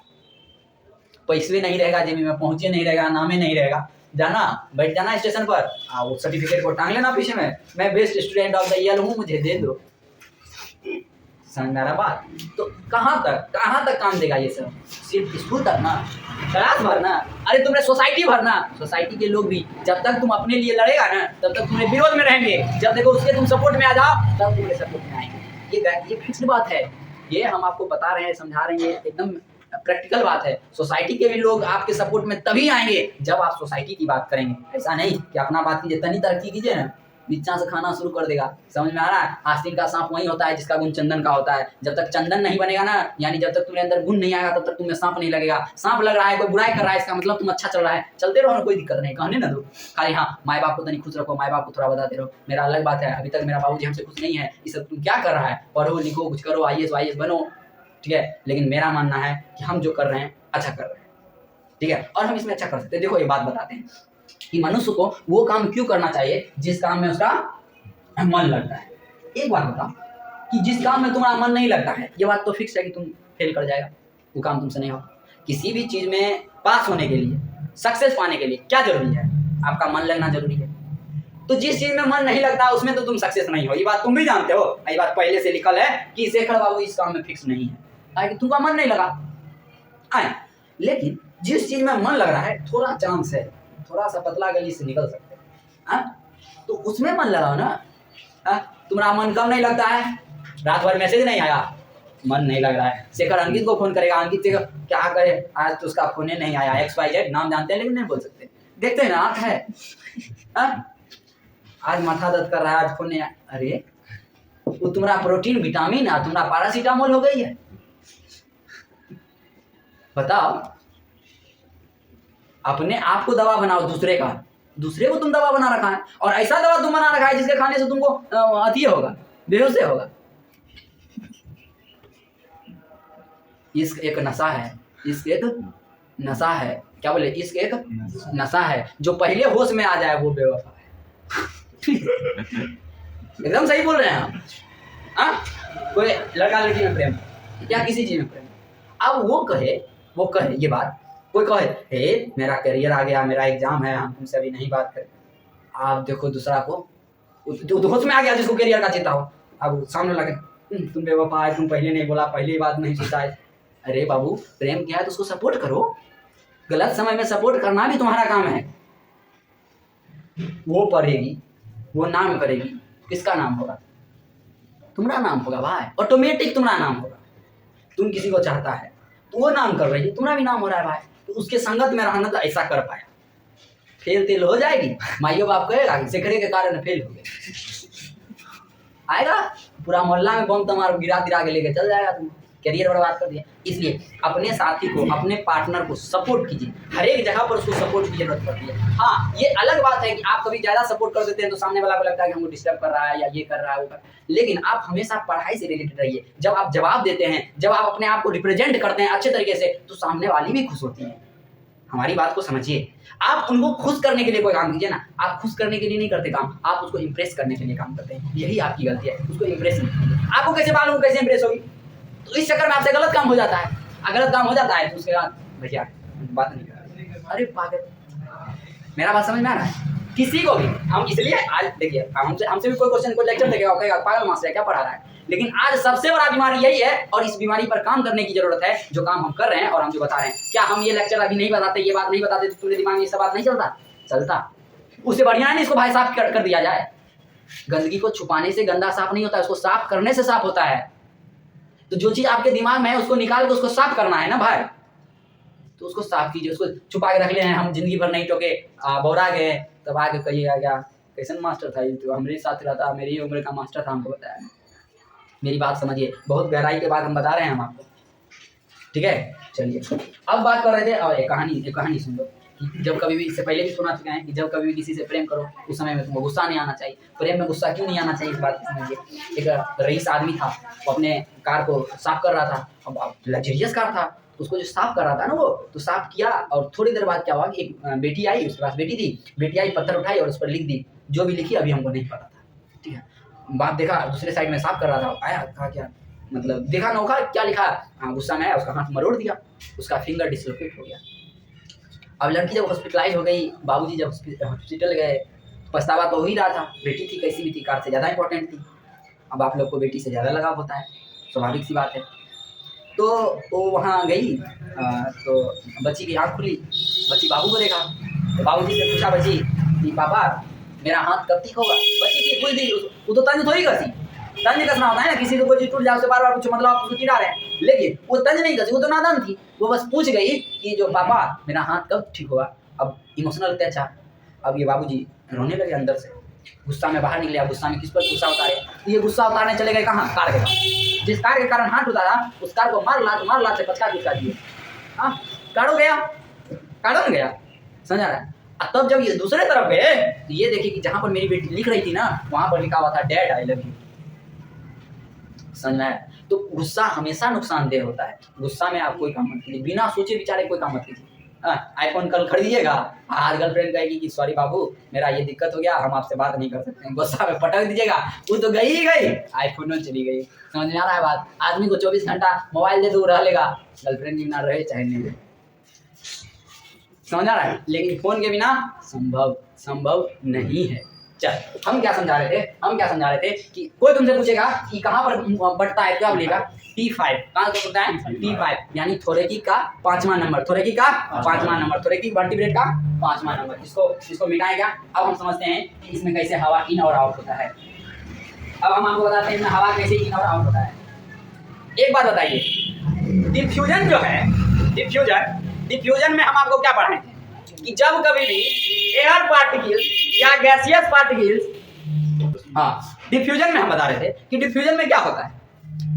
पैसे नहीं रहेगा, जेबी में पहुंचे नहीं रहेगा, नामे नहीं रहेगा, जाना बैठ जाना स्टेशन पर, वो सर्टिफिकेट को टांग लेना पीछे में, मैं best student of the year हूँ, मुझे दे दो। समझ बात? तो कहाँ तक काम देगा ये सब? सिर्फ स्कूल तक ना, क्लास भरना, अरे तुमने सोसाइटी भरना। सोसाइटी के लोग भी जब तक तुम अपने लिए लड़ेगा ना, तब तक तुम्हें विरोध में रहेंगे। जब देखो उसके तुम सपोर्ट में आ जाओ, तब तुम्हारे सपोर्ट में आएंगे। ये फिक्स्ड बात है, ये हम आपको बता रहे हैं, समझा रहे हैं, एकदम प्रैक्टिकल बात है। सोसाइटी के भी लोग आपके सपोर्ट में तभी आएंगे जब आप सोसाइटी की बात करेंगे। ऐसा नहीं कि अपना बात कीजिए, तनी तरक्की कीजिए ना, नीचा से खाना शुरू कर देगा। समझ में आ रहा है? आस्तीन का सांप वही होता है जिसका गुण चंदन का होता है। जब तक चंदन नहीं बनेगा ना, यानी जब तक तुम्हारे अंदर गुण नहीं आएगा, तब तक तुम्हें सांप नहीं लगेगा। सांप लग रहा है, कोई बुराई कर रहा है, इसका मतलब तुम अच्छा चल रहा है, चलते रहो ना, कोई दिक्कत नहीं, कहने ना दो। खाली हाँ, माँ बाप को तनी खुश रखो, माँ बाप को थोड़ा बताते रहो। मेरा अलग बात है, अभी तक मेरा बाबूजी हमसे खुश नहीं है, ये सब तुम क्या कर रहा है, पढ़ो लिखो कुछ करो, IAS बनो, ठीक है। लेकिन मेरा मानना है कि हम जो कर रहे हैं अच्छा कर रहे हैं, ठीक है, और हम इसमें अच्छा कर सकते हैं। देखो ये बात बताते हैं कि मनुष्य को वो काम क्यों करना चाहिए जिस काम में उसका मन लगता है। एक बात बताओ कि जिस काम में तुम्हारा मन नहीं लगता है, ये बात तो फिक्स है कि तुम फेल कर जाएगा, वो काम तुमसे नहीं होगा। किसी भी चीज में पास होने के लिए, सक्सेस पाने के लिए क्या जरूरी है? आपका मन लगना जरूरी है। तो जिस चीज में मन नहीं लगता उसमें तो तुम सक्सेस नहीं हो, ये बात तुम भी जानते हो। ये बात पहले से लिखल है कि शेखर बाबू इस काम में फिक्स नहीं है, कि तुमका मन नहीं लगा आए। लेकिन जिस चीज में मन लग रहा है, थोड़ा चांस है, थोड़ा सा पतला गली से निकल सकते हैं, तो उसमें मन लगाओ ना। तुम्हारा मन कम नहीं लगता है, रात भर मैसेज नहीं आया, मन नहीं लग रहा है, शेखर अंकित को फोन करेगा, अंकित से क्या करे, आज तो उसका फोन नहीं आया, XYZ नाम जानते हैं लेकिन नहीं बोल सकते, देखते हैं ना आंख है, आज माथा दर्द कर रहा है, आज फोन नहीं आया। अरे वो तुम्हारा प्रोटीन विटामिन है, तुम्हारा पैरासीटामोल हो गई है। बताओ, अपने आप को दवा बनाओ, दूसरे को तुम दवा बना रखा है, और ऐसा दवा तुम बना रखा है जिसके खाने से तुमको अति होगा, बेहोश होगा। इश्क एक नशा है, इश्क एक नशा है, क्या बोले, इश्क एक नशा है, जो पहले होश में आ जाए वो बेवफा है। एकदम सही बोल रहे हैं हम। कोई लड़का लड़की में प्रेम या किसी चीज में प्रेम, अब वो कहे ये बात, कोई कहे हे मेरा करियर आ गया, मेरा एग्जाम है, हम तुमसे अभी नहीं बात करें। आप देखो दूसरा को होश में आ गया जिसको करियर का चिंता हो, अब सामने लगे तुम बेवफा है, तुम पहले नहीं बोला, पहले बात नहीं सोचा है। अरे बाबू, प्रेम किया है तो उसको सपोर्ट करो, गलत समय में सपोर्ट करना भी तुम्हारा काम है। वो पढ़ेगी, वो नाम करेगी, किसका नाम होगा? तुम्हारा नाम होगा भाई, ऑटोमेटिक तुम्हारा नाम होगा। तुम किसी को चाहता है तो वो नाम कर रही है, तुम्हारा भी नाम हो रहा है भाई, तो उसके संगत में रहना तो ऐसा कर पाया, फेल तेल हो जाएगी, माइयो बाप कहेगा शेखरे के कारण फेल हो गए, आएगा पूरा मोहल्ला में बम तुम्हारा गिरा के लेके चल जाएगा तुम। करियर बर्बाद कर दिया। इसलिए अपने साथी को, अपने पार्टनर को सपोर्ट कीजिए, हर एक जगह पर उसको सपोर्ट की जरूरत पड़ती है। हाँ, ये अलग बात है कि आप कभी ज़्यादा सपोर्ट कर देते हैं तो सामने वाला को लगता है कि हमको डिस्टर्ब कर रहा है या ये कर रहा है वो कर, लेकिन आप हमेशा पढ़ाई से रिलेटेड रहिए। जब आप जवाब देते हैं, जब आप अपने आप को रिप्रेजेंट करते हैं अच्छे तरीके से, तो सामने वाली भी खुश होती है। हमारी बात को समझिए, आप उनको खुश करने के लिए कोई काम कीजिए ना, आप खुश करने के लिए नहीं करते काम, आप उसको इंप्रेस करने के लिए काम करते हैं। यही आपकी गलती है, उसको इंप्रेस नहीं कीजिए। आपको कैसे मालूम कैसे इंप्रेस होगी? तो इस चक्कर में आपसे गलत काम हो जाता है। अगर गलत काम हो जाता है तो उसके बाद भैया बात नहीं कर, अरे पागल, मेरा बात समझ में आ रहा है? किसी को भी हम इसलिए आज देखिए, हमसे भी कोई क्वेश्चन कोई लेक्चर देखेगा, कहेगा पागल मास्टर क्या पढ़ा रहा है, लेकिन आज सबसे बड़ा बीमारी यही है और इस बीमारी पर काम करने की जरूरत है। जो काम हम कर रहे हैं और हम जो बता रहे हैं, क्या हम ये लेक्चर अभी नहीं बताते, ये बात नहीं बताते तो पूरे दिमाग में ये सब बात नहीं चलता? उससे बढ़िया है ना इसको भाई साफ कर दिया जाए। गंदगी को छुपाने से गंदा साफ नहीं होता है, उसको साफ करने से साफ होता है। तो जो चीज आपके दिमाग में है उसको निकाल के उसको साफ करना है ना भाई, तो उसको साफ कीजिए। उसको छुपा के रख ले हैं, हम जिंदगी भर नहीं टोके बौरा गए, तब आगे कहिएगा क्या कैसन मास्टर था ये, तो हमारे साथ रहता, मेरी उम्र का मास्टर था, हमको बताया। मेरी बात समझिए, बहुत गहराई के बाद हम बता रहे हैं हम आपको, ठीक है? चलिए अब बात कर रहे थे, और एक कहानी सुन लो कि जब कभी भी, इससे पहले भी सुना चुके हैं कि जब कभी भी किसी से प्रेम करो उस समय में तुमको गुस्सा नहीं आना चाहिए। प्रेम में गुस्सा क्यों नहीं आना चाहिए, इस बात को समझिए। एक रईस आदमी था, वो अपने कार को साफ कर रहा था, अब लग्जरियस कार था, उसको जो साफ कर रहा था ना वो तो साफ किया, और थोड़ी देर बाद क्या हुआ कि एक बेटी आई, उसके पास बेटी थी, बेटी आई पत्थर उठाई और उस पर लिख दी, जो भी लिखी अभी हमको नहीं पता था, ठीक है? बाप देखा दूसरे साइड में साफ कर रहा था, आया कहा क्या मतलब, देखा नौका क्या लिखा, गुस्सा में आया, उसका हाथ मरोड़ दिया, उसका फिंगर डिसलोकेट हो गया। अब लड़की जब हॉस्पिटलाइज हो गई, बाबूजी जब हॉस्पिटल गए, पछतावा तो हो ही रहा था, बेटी थी कैसी भी थी, कार से ज़्यादा इंपॉर्टेंट थी। अब आप लोग को बेटी से ज़्यादा लगाव होता है, स्वाभाविक सी बात है। तो वो वहाँ गई, तो बच्ची की आँख खुली, बच्ची बाबू को देखा, तो बाबूजी से पूछा बच्ची कि पापा मेरा हाथ कब ठीक होगा? बच्ची थी खुल दी, वो तो तंज थोड़ी करती, तंज कसना होता है ना, किसी को कोई चीज टूट जाए उससे बार बार पूछो, मतलब आप उसको चिढ़ा रहे हैं, लेकिन वो तंज नहीं कसी, वो तो नादान थी, वो बस पूछ गई कि जो पापा मेरा हाथ कब ठीक होगा। अब इमोशनल अत्याचार, अब ये बाबूजी रोने लगे अंदर से, गुस्सा में बाहर निकले। अब गुस्सा में किस पर गुस्सा उतारे, तो ये गुस्सा उतारने चले गए कहाँ, कार के पास। जिस कार के कारण हाथ उतारा उस कार को मार लात से पचका दिए। हाँ, कारो गया, कारो गया, समझा रहा है? तब जब ये दूसरे तरफ गए तो ये देखिए कि जहां पर मेरी बेटी लिख रही थी ना, वहां पर लिखा हुआ था डैड आई लव यू। समझ में आया? तो गुस्सा हमेशा नुकसानदेह होता है। गुस्सा में आप कोई काम मत कीजिए, बिना सोचे विचारे कोई काम मत कीजिए। आईफोन कल खरीदिएगा, आज गर्लफ्रेंड कहेगी कि सॉरी बाबू मेरा ये दिक्कत हो गया, हम आपसे बात नहीं कर सकते, गुस्सा में पटक दीजिएगा, वो तो गई ही गई, आईफोन चली गई। समझ में आ रहा है बात? आदमी को 24 घंटा मोबाइल दे दो रह लेगा, गर्लफ्रेंड भी ना रहे चाहे नहीं रहे, समझ आ रहा है? लेकिन फोन के बिना संभव नहीं है। चल हम क्या समझा रहे थे कि कोई तुमसे पूछेगा कि कहाँ पर बढ़ता है, क्या बोलेगा? T5। कहाँ पर बढ़ता है? T5, यानी थोरेकी का 5वां नंबर, थोरेकी का 5वां नंबर, थोरेकी वर्टिब्रेट का 5वां नंबर। इसको मिटाएं क्या? अब हम समझते हैं कि इसमें कैसे हवा इन और आउट होता है। अब हम आपको बताते हैं इसमें हवा कैसे इन और आउट होता है। एक बात बताइए, डिफ्यूजन जो है, डिफ्यूजन में हम आपको क्या पढ़ाए थे कि जब कभी भी एयर पार्टिकल्स या गैसियस पार्टिकल्स, हाँ डिफ्यूजन में हम बता रहे थे कि डिफ्यूजन में क्या होता है।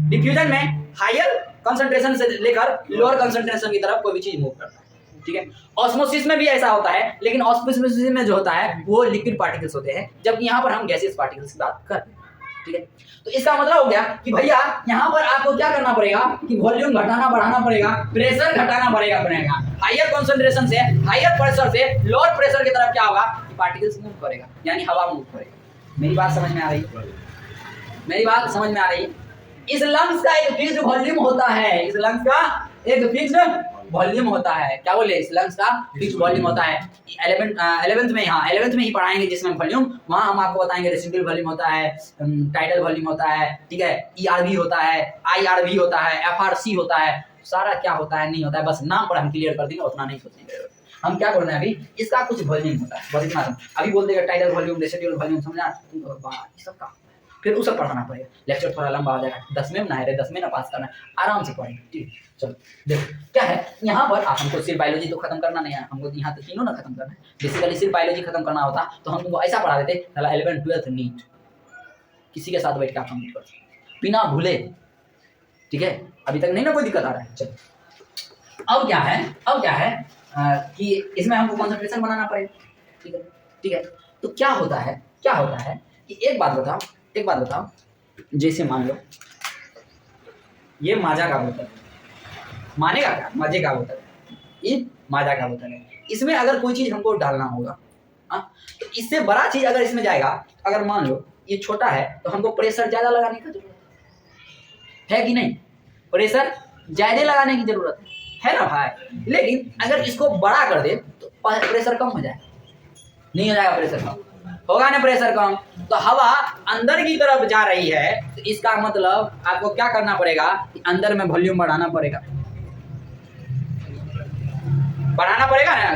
डिफ्यूजन में हायर कंसंट्रेशन से लेकर लोअर कंसंट्रेशन की तरफ कोई भी चीज मूव करता है, ठीक है? ऑस्मोसिस में भी ऐसा होता है, लेकिन ऑस्मोसिस में जो होता है वो लिक्विड पार्टिकल्स होते हैं, जबकि यहाँ पर हम गैसियस पार्टिकल्स की बात कर रहे हैं, ठीक है? तो इसका मतलब हो गया कि भैया यहाँ पर आपको क्या करना पड़ेगा कि वॉल्यूम घटाना बढ़ाना पड़ेगा, प्रेशर घटाना बढ़ेगा हायर कंसंट्रेशन से हायर प्रेशर से लोअर प्रेशर की तरफ क्या होगा कि पार्टिकल्स मूव करेगा, यानी हवा मूव करेगा। मेरी बात समझ में आ रही है? मेरी बात समझ में आ रही है? इस लंग्स का एक फिक्स्ड वॉल्यूम होता है, इस लंग्स का एक फिक्स्ड वॉल्यूम होता है। क्या बोले? इस लंग्स का फिक्स्ड वॉल्यूम होता है। 11th में ही पढ़ाएंगे जिसमें वॉल्यूम, वहाँ हम आपको बताएंगे रेसिडुअल वॉल्यूम होता है, टाइडल वॉल्यूम होता है, ठीक है? ERV होता है, IRV होता है, FRC होता है, सारा क्या होता है नहीं होता है, बस नाम पर हम क्लियर कर देंगे, उतना नहीं सोचेंगे। हम क्या करना है अभी, इसका कुछ वॉल्यूम होता है, बस इतना अभी बोल देगा, टाइडल वॉल्यूम, रेसिडुअल वॉल्यूम, समझा? सबका फिर उसे पढ़ाना पड़ेगा। लेक्चर थोड़ा लंबा हो जाएगा, 10 में ना है, 10 में ना पास करना है, आराम से पढ़ेंगे, ठीक? चलो देखो क्या है यहाँ पर, आप हमको सिर्फ बायोलॉजी तो खत्म करना नहीं है, हमको यहाँ तो तीनों ना खत्म करना है। बेसिकली सिर्फ बायोलॉजी खत्म करना होता तो हम तुमको ऐसा पढ़ा देते, 11th 12th नीट किसी के साथ बैठ के आप कंप्लीट कर बिना भूले, ठीक है, अभी तक नहीं ना कोई दिक्कत आ रहा है। चलो अब क्या है कि इसमें हमको कंसंट्रेशन बनाना पड़ेगा। ठीक है, ठीक है। तो क्या होता है कि एक बात बताओ, जैसे मान लो ये माजा का बोतल, मानेगा क्या, मजे का बोतल, ये माजा का बोतल है। इसमें अगर कोई चीज हमको डालना होगा, तो इससे बड़ा चीज अगर इसमें जाएगा, अगर मान लो ये छोटा है तो हमको प्रेशर ज्यादा लगाने की जरूरत है कि नहीं? प्रेशर ज्यादा लगाने की जरूरत है ना भाई। लेकिन अगर इसको बड़ा कर दे तो प्रेशर कम हो जाएगा, नहीं हो जाएगा प्रेशर कम, होगा ना प्रेशर कम। तो हवा अंदर की तरफ जा रही है, तो इसका मतलब आपको क्या करना पड़ेगा कि अंदर में वॉल्यूम बढ़ाना पड़ेगा ना।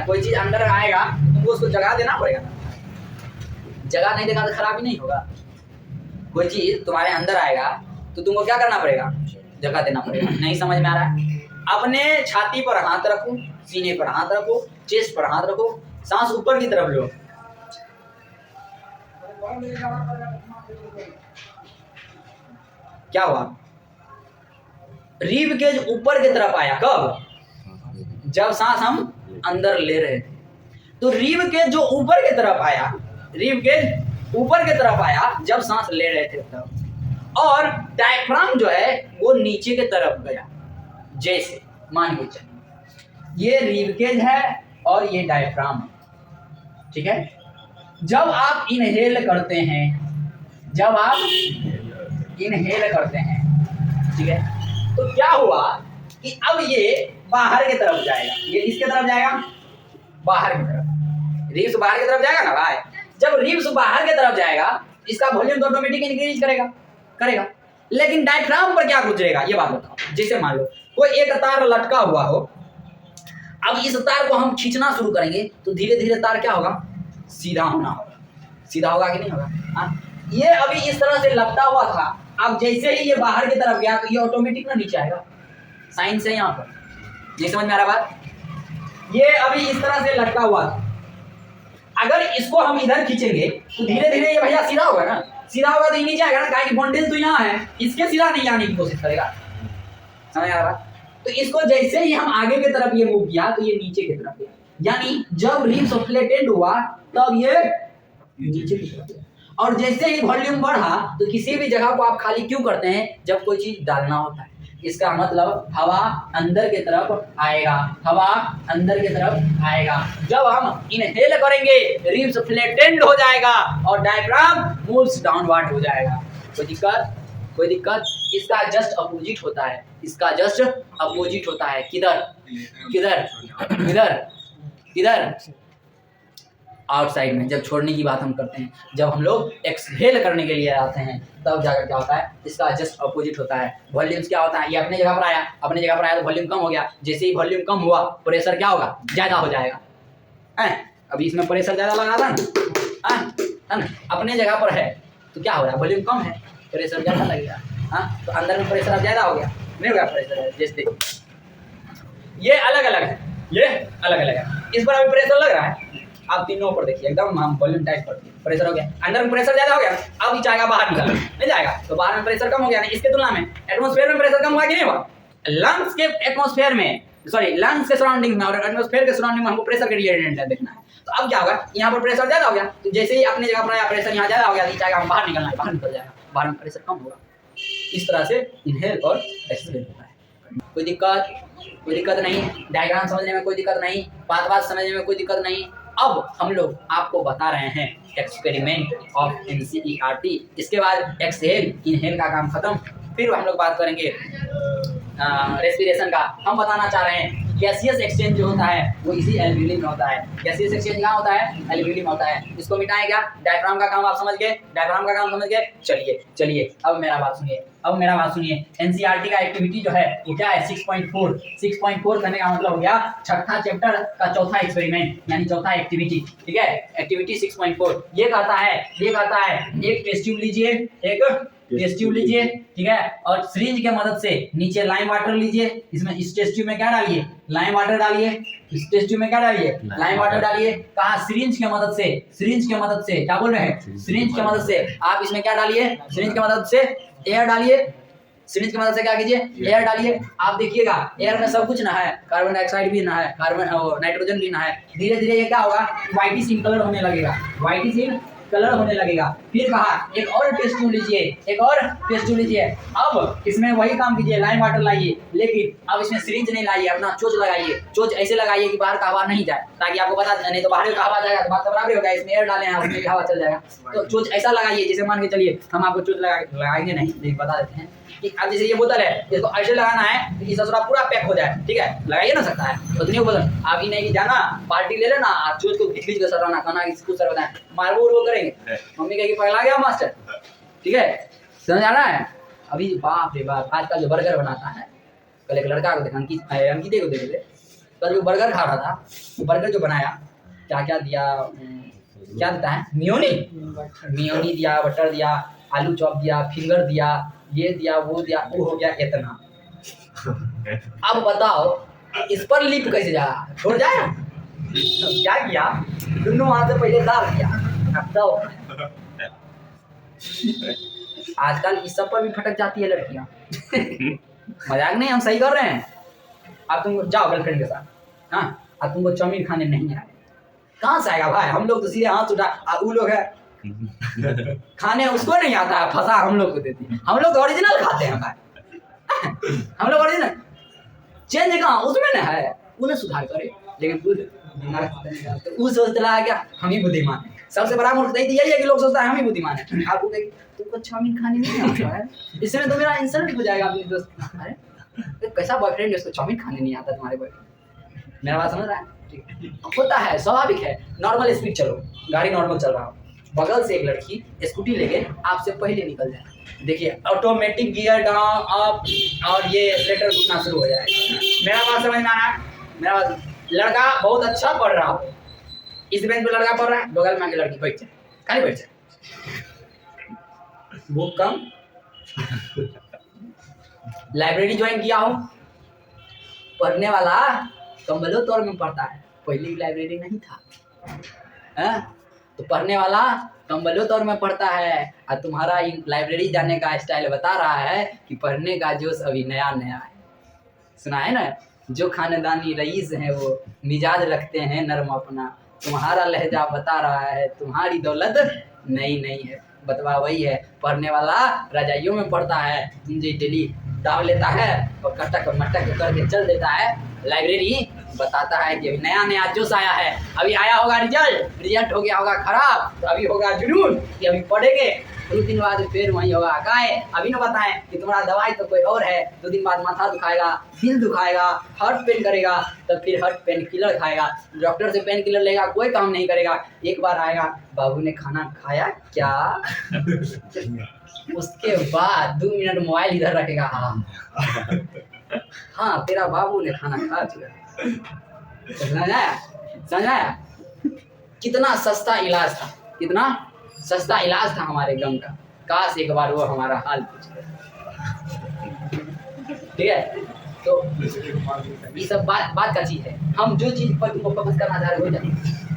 कोई चीज अंदर आएगा तो उसको जगह देना पड़ेगा ना, जगह नहीं देगा तो खराबी नहीं होगा। कोई चीज तुम्हारे अंदर आएगा तो तुमको क्या करना पड़ेगा, जगह देना पड़ेगा। नहीं समझ में आ रहा है? अपने छाती पर हाथ रखो, सीने पर हाथ रखो, चेस्ट पर हाथ रखो, सांस ऊपर की तरफ लो। क्या हुआ? रीब केज ऊपर की तरफ आया। कब? जब सांस हम अंदर ले रहे थे। तो रीब केज जो ऊपर की तरफ आया, जब सांस ले रहे थे तब। और डायफ्राम जो है वो नीचे की तरफ गया। जैसे मान के चलिए ये रीब केज है और ये डायफ्राम है, ठीक है। जब आप इनहेल करते हैं, ठीक है, तो क्या हुआ कि अब ये बाहर की तरफ जाएगा। ये किसके तरफ जाएगा? बाहर की तरफ। रिब्स बाहर की तरफ जाएगा ना भाई। जब रिब्स बाहर की तरफ जाएगा, इसका वॉल्यूम तो ऑटोमेटिक इंक्रीज करेगा। लेकिन डायफ्राम पर क्या गुजरेगा, ये बात बताओ। जैसे मान लो कोई एक तार लटका हुआ हो, अब इस तार को हम खींचना शुरू करेंगे तो धीरे धीरे तार क्या होगा, सीधा होगा कि नहीं होगा? ये अभी इस तरह से लपटा हुआ था, अब जैसे ही ये बाहर की तरफ गया तो ये ऑटोमेटिक ना नीचे आएगा। साइंस है यहाँ पर, ये समझ में आ रहा बात? ये अभी इस तरह से लटका हुआ था, अगर इसको हम इधर खींचेंगे तो धीरे धीरे ये भैया सीधा होगा ना, सीधा होगा तो ये नीचे आएगा ना, काहे कि बॉन्डेज तो यहाँ है, इसके सीधा नहीं आने की कोशिश करेगा। समझ आ रहा? तो इसको जैसे ही हम आगे की तरफ ये मूव किया तो ये नीचे की तरफ गया, यानी जब रिब्स फ्लैटेंड हुआ तब ये नीचे की तरफ गया। और जैसे ही वॉल्यूम बढ़ा तो किसी भी जगह को आप खाली क्यों करते हैं, जब कोई चीज डालना होता है। इसका मतलब हवा अंदर की तरफ आएगा। जब हम इनहेल करेंगे रिब्स फ्लैटेंड हो जाएगा और डायफ्राम मूव्स डाउनवर्ड हो जाएगा। कोई दिक्कत? इसका जस्ट अपोजिट होता है। किधर? आउटसाइड में। जब छोड़ने की बात हम करते हैं, जब हम लोग एक्सहेल करने के लिए आते हैं, तब जाकर क्या होता है, इसका जस्ट अपोजिट होता है। वॉल्यूम्स क्या होता है, ये अपने जगह पर आया तो वॉल्यूम कम हो गया। जैसे ही वॉल्यूम कम हुआ, प्रेशर क्या होगा, ज्यादा हो जाएगा। अभी इसमें प्रेशर ज्यादा लगा था ना, अपने जगह पर है तो क्या हो रहा है, वॉल्यूम कम है, प्रेशर ज्यादा लगेगा। तो अंदर में प्रेशर अब ज्यादा हो गया, नहीं हो गया प्रेशर। जैसे ये अलग अलग है, इस पर अभी प्रेशर लग रहा है, आप तीनों पर देखिए, एकदम हम वॉल्यूम टाइट कर दिए, प्रेशर हो गया, अंदर में प्रेशर ज्यादा हो गया, अब ये जाएगा बाहर निकल नहीं जाएगा, तो बाहर में प्रेशर कम हो गया ना। इसके तुलना में एटमॉस्फेयर में प्रेशर कम हुआ कि नहीं हुआ? लंग्स के एटमॉस्फेयर में, लंग्स के सराउंडिंग में और एटमॉस्फेयर के सराउंडिंग में हमको प्रेशर के रिलेटेड देखना है। तो अब क्या होगा, यहाँ पर प्रेशर ज्यादा हो गया, तो जैसे ही अपनी जगह पर आया प्रेशर यहाँ ज्यादा हो गया, जाएगा हम बाहर निकलना है, बाहर निकल जाएगा, बाहर में प्रेशर कम होगा। इस तरह से इनहेल और एक्सहेल होता है। कोई दिक्कत नहीं, डायग्राम समझने में कोई दिक्कत नहीं, बात समझने में कोई दिक्कत नहीं। अब हम लोग आपको बता रहे हैं एक्सपेरिमेंट ऑफ NCERT। इसके बाद एक्सहेल इनहेल का काम खत्म, फिर हम लोग बात करेंगे रेस्पिरेशन का। हम बताना चाह रहे हैं गैसियस एक्सचेंज जो होता है वो इसी एल्वियोली में होता है। गैसियस एक्सचेंज कहाँ होता है, एल्वियोली में होता है। इसको मिटाएं क्या, डायफ्राम का काम आप समझ गए, चलिए अब मेरा बात सुनिए। NCERT का एक्टिविटी जो है वो क्या है, 6.4 करने का मतलब हो गया छठा चैप्टर का चौथा एक्सपेरिमेंट, यानी चौथा एक्टिविटी। ठीक है, एक्टिविटी 6.4 ये कहता है एक टेस्ट ट्यूब लीजिए, ठीक है, और सिरिंज के मदद से नीचे लाइम वाटर लीजिए, इसमें इस टेस्ट ट्यूब में क्या डालिए, लाइम वाटर डालिए, इस टेस्ट ट्यूब में क्या डालिए, लाइम वाटर डालिए। कहा सिरिंज के मदद से क्या बोल रहे हैं, सिरिंज के मदद से आप इसमें क्या डालिए, सिरिंज के मदद से एयर डालिए, सिरिंज की मदद से क्या कीजिए, एयर डालिए। आप देखिएगा एयर में सब कुछ ना है, कार्बन डाइऑक्साइड भी ना है, नाइट्रोजन भी ना है। धीरे धीरे ये क्या होगा, व्हाइटिश इन कलर होने लगेगा, व्हाइटिश इन कलर होने लगेगा। फिर कहा एक और टेस्ट ट्यूब लीजिए, एक और टेस्ट ट्यूब लीजिए। अब इसमें वही काम कीजिए, लाइम वाटर लाइए, लेकिन अब इसमें सिरिंज नहीं लाइए, अपना चोंच लगाइए। चोंच ऐसे लगाइए कि बाहर का हवा नहीं जाए, ताकि आपको पता नहीं तो बाहर का हवा जाएगा तो बात तो बराबर हो गया। इसमें एयर डाले हैं, उसमें भी हवा चल जाएगा। तो चोंच ऐसा लगाइए, जैसे मान के चलिए हम आपको चोंच लगाएंगे नहीं, लेकिन बता देते हैं कि अब जैसे ये बोतल है, इसको ऐसे लगाना है कि ससुरा पूरा पैक हो जाए, ठीक है, लगाइए ना सकता है उतनी बोतल। आप ही नहीं कि जाना पार्टी ले लेना, आप चोंच को खींच के सराना खाना कुछ सर बताएं, मारबो वो करेंगे, मम्मी कहेगी पगला गया मास्टर, ठीक है, समझ आ रहा है। अभी बाप रे बाप, आज का जो बर्गर बनाता है, कल एक लड़का को देखा, अंकित को देखे थे, कल जो बर्गर खा रहा था, वो बर्गर जो बनाया क्या क्या दिया, क्या देता है, मियोनी दिया, बटर दिया, आलू चॉप दिया, फिंगर दिया, ये दिया, वो दिया, वो हो गया इतना। अब बताओ इस पर लिप कैसे जाएगा, छोड़ जाएगा। क्या किया, दोनों हाथ से पहले डाल दिया, अब तो आजकल इस सब पर भी फटक जाती है लड़कियां। मजाक नहीं, हम सही कर रहे हैं। अब तुम जाओ गर्लफ्रेंड के साथ, हाँ, अब तुमको चाउमीन खाने नहीं आए, कहाँ से आएगा भाई। हम लोग तो सीधे हाथ उठा, वो लोग है खाने उसको नहीं आता है, फंसा हम लोग को देती है। हम लोग ओरिजिनल खाते हैं भाई। हम लोग ओरिजिनल, चेंज कहाँ उसमें ना है, उन्हें सुधार करे। लेकिन तो वो सोचता है क्या हम ही बुद्धिमान है। सबसे बड़ा मूर्खता यही है कि लोग सोचता है हम ही बुद्धिमान है। आपको तुमको चाउमीन खाने नहीं आता है, इसमें तो मेरा इंसल्ट हो जाएगा अपने दोस्त। अरे तो कैसा बॉयफ्रेंड है उसको चाउमीन खाने नहीं आता तुम्हारे बॉयफ्रेंड, मेरा बात समझ रहा है, होता है, स्वाभाविक है। नॉर्मल स्पीड चलो, गाड़ी नॉर्मल चल रहा हो, बगल से एक लड़की स्कूटी लेके आपसे पहले निकल जाए, देखिए ऑटोमेटिक गियर डाउन अप और ये एक्सीलेटर घुसना शुरू हो जाएगा। मेरा बात समझ में आ रहा है, मेरा बात। लड़का बहुत अच्छा पढ़ रहा हो, इस बेंच पे लड़का पढ़ रहा है, बगल में आके लड़की बैठ जाए, खाली बैठ जाए, भूख कम। लाइब्रेरी ज्वाइन किया हो, पढ़ने वाला कम्बलो तौर में पढ़ता है, पहले लाइब्रेरी नहीं था, तो पढ़ने वाला कम्बलो तौर में पढ़ता है, और तुम्हारा लाइब्रेरी जाने का स्टाइल बता रहा है कि पढ़ने का जोश अभी नया नया है। सुना है ना, जो खानदानी रईस हैं वो मिजाज रखते हैं नरम अपना, तुम्हारा लहजा बता रहा है तुम्हारी दौलत नई नई है। बतवा वही है, पढ़ने वाला रजाइयों में पढ़ता है, मुझे डेली दाव लेता है और कटक मटक करके चल देता है। लाइब्रेरी बताता है कि अभी नया नया जोश आया है, अभी आया होगा रिजल्ट हो गया होगा खराब, तो अभी होगा जुनून कि अभी पढ़ेंगे, 2 दिन बाद फिर वही होगा। काहे अभी न बताएं कि तुम्हारा दवाई तो कोई और है, 2 दिन बाद माथा दुखाएगा, दिल दुखाएगा, हार्ट पेन करेगा, तब फिर हार्ट पेन किलर खाएगा, डॉक्टर से पेन किलर लेगा, कोई काम नहीं करेगा। एक बार आएगा, बाबू ने खाना खाया क्या? उसके बाद 2 मिनट मोबाइल इधर रखेगा, हाँ तेरा बाबू ने खाना खा चुका। समझ आया? कितना सस्ता इलाज था, कितना सस्ता इलाज था हमारे गम का। काश एक बार वो हमारा हाल पूछे। ठीक है, तो ये सब बात का चीज है। हम जो चीज पर तुमको फोकस करना चाह रहे हो जाए।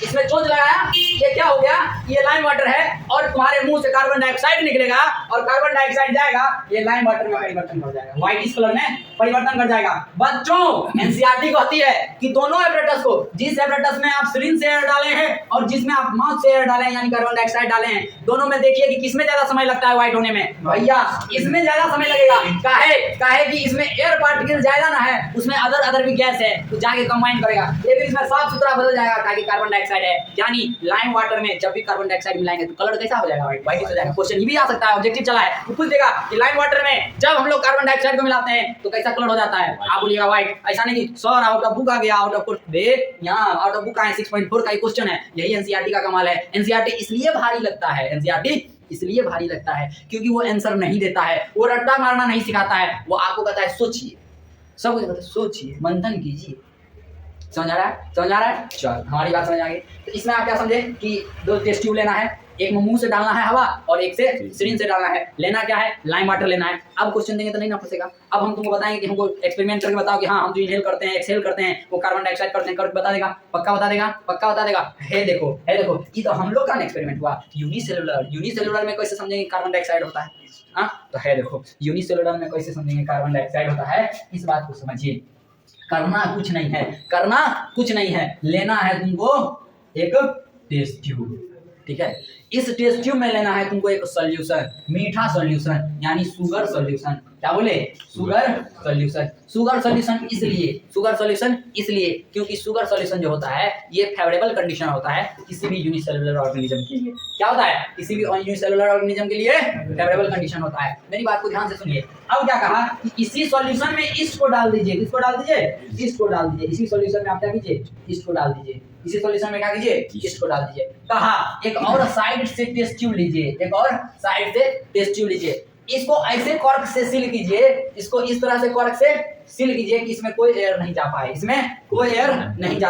इसमें चोंच लगाया, ये क्या हो गया, ये लाइम वाटर है और तुम्हारे मुंह से कार्बन डाइऑक्साइड निकलेगा और कार्बन डाइऑक्साइड जाएगा, ये लाइम वाटर में परिवर्तन कर जाएगा, व्हाइटिश कलर में परिवर्तन कर जाएगा। बच्चों एनसीईआरटी कहती है कि दोनों एपरेटस को, जिस एपरेटस में आप सिरिंज से एयर डाले हैं और जिसमें आप माउथ से एयर डाले हैं यानी कार्बन डाइऑक्साइड डाले हैं, दोनों में देखिए कि किसमें ज्यादा समय लगता है व्हाइट होने में। भैया इसमें ज्यादा समय लगेगा। काहे कि इसमें एयर पार्टिकल ज्यादा ना है, उसमें अदर भी गैस है, तो जाके कंबाइन करेगा। लेकिन इसमें साफ सुथरा बदल जाएगा ताकि कार्बन डाइऑक्साइड है। यानी लाइम वाटर में जब भी कार्बन डाइऑक्साइड मिलाएंगे तो कलर कैसा हो जाएगा, व्हाइट हो जाएगा। क्वेश्चन ये भी आ सकता है, ऑब्जेक्टिव चला है, वो पूछ देगा कि लाइम वाटर में जब हम लोग कार्बन डाइऑक्साइड को मिलाते हैं तो कैसा कलर हो जाता है। आप बोलिएगा व्हाइट। ऐसा नहीं कि सर आउट ऑफ बुक आ गया, आउट ऑफ कोर्स दे, यहाँ आउट ऑफ बुक आए 6.4 का क्वेश्चन है। यही एनसीईआरटी का कमाल है। एनसीईआरटी इसलिए भारी लगता है, एनसीईआरटी इसलिए भारी लगता है क्योंकि वो आंसर नहीं देता है, वो रट्टा मारना नहीं सिखाता है, वो आपको कहता है सोचिए, सब कुछ कहता है सोचिए, मंथन कीजिए। समझ आ रहा है? चल हमारी बात समझ आ गई। तो इसमें आप क्या समझे कि 2 टेस्ट ट्यूब लेना है, एक में मुंह से डालना है हवा और एक से सिरिंज से डालना है। लेना क्या है, लाइम वाटर लेना है। अब क्वेश्चन देंगे तो नहीं ना फंसेगा। अब हम तुमको बताएंगे कि हमको एक्सपेरिमेंट करके बताओ कि हाँ हम जो इनहेल करते हैं, एक्सहेल करते हैं, वो कार्बन डाइऑक्साइड करते हैं, करके बता देगा, पक्का बता देगा, पक्का बता देगा। है देखो ये तो हम लोग का एक्सपेरिमेंट हुआ। यूनिसेलुलर में कैसे समझेंगे कार्बन डाइऑक्साइड होता है, हाँ तो है देखो यूनिसेलुलर में कैसे समझेंगे कार्बन डाइऑक्साइड होता है, इस बात को समझिए। करना कुछ नहीं है, लेना है तुमको एक टेस्ट ट्यूब, ठीक है। इस टेस्ट ट्यूब में लेना है तुमको एक सॉल्यूशन, मीठा सॉल्यूशन यानी शुगर सॉल्यूशन। क्या बोले, शुगर सॉल्यूशन इसलिए क्योंकि शुगर सॉल्यूशन जो होता है ये फेवरेबल कंडीशन होता है किसी भी यूनिसेलुलर ऑर्गेनिज्म के लिए। क्या होता है, किसी भी यूनिसेलुलर ऑर्गेनिज्म के लिए फेवरेबल कंडीशन होता है। मेरी बात को ध्यान से सुनिए। अब क्या कहा कि इसी सॉल्यूशन में इसको डाल दीजिए, किसको डाल दीजिए, इसको डाल दीजिए। इसी सॉल्यूशन में आप क्या कीजिए, इसको डाल दीजिए। इसी सॉल्यूशन में क्या कीजिए, इसको डाल दीजिए। कहा एक और साइड से टेस्ट ट्यूब लीजिए, इसको ऐसे कॉर्क से सील कीजिए, इसको इस तरह से कॉर्क से सील कीजिए कि इसमें कोई एयर नहीं जा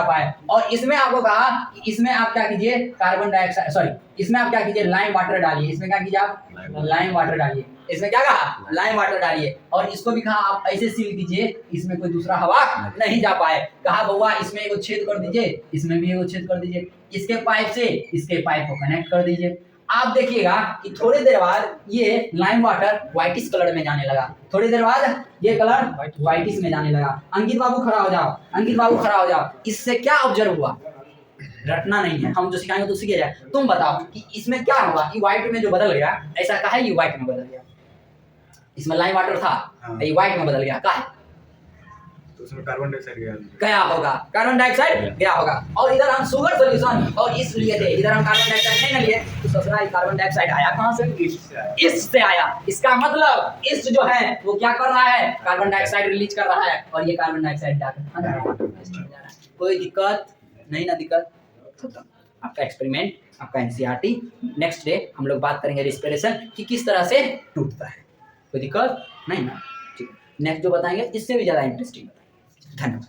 पाए, और इसमें आपको कहा कि इसमें आप क्या कीजिए, कार्बन डाइऑक्साइड इसमें आप क्या कीजिए, लाइम वाटर डालिए। इसमें क्या कीजिए आप, लाइम वाटर डालिए। इसमें क्या कहा, लाइम वाटर डालिए। और इसको भी कहा आप ऐसे सील कीजिए इसमें कोई दूसरा हवा नहीं जा पाए। कहा बउआ इसमें एगो छेद कर दीजिए, इसमें भी एगो छेद कर दीजिए, इसके पाइप से इसके पाइप को कनेक्ट कर दीजिए। आप देखिएगा कि थोड़ी देर बाद ये लाइम वाटर व्हाइटिश कलर में जाने लगा, थोड़ी देर बाद ये कलर व्हाइटिश में जाने लगा। अंकित बाबू खड़ा हो जाओ। इससे क्या ऑब्जर्व हुआ, रटना नहीं है, हम जो सिखाएंगे तो सीखे जाए। तुम बताओ कि इसमें क्या हुआ कि व्हाइट में जो बदल गया, ऐसा कहा है ये व्हाइट में बदल गया। इसमें लाइम वाटर था, ये व्हाइट में बदल गया, कहा तो उसमें कार्बन डाइऑक्साइड गया होगा। और इधर हम शुगर सॉल्यूशन और इस लिए थे, इधर हम कार्बन डाइऑक्साइड नहीं ना लिए, तो ससुराल कार्बन डाइऑक्साइड आया कहां से, ईस्ट से आया। इसका मतलब ईस्ट जो है वो क्या कर रहा है, कार्बन डाइऑक्साइड रिलीज कर रहा है, और ये कार्बन डाइऑक्साइड जा रहा है। कोई दिक्कत नहीं ना, दिक्कत आपका एक्सपेरिमेंट, आपका एनसीईआरटी। नेक्स्ट डे हम लोग बात करेंगे रेस्पिरेशन कि किस तरह से टूटता है। कोई दिक्कत नहीं ना, ठीक है। नेक्स्ट जो बताएंगे इससे भी ज्यादा इंटरेस्टिंग। धन्यवाद।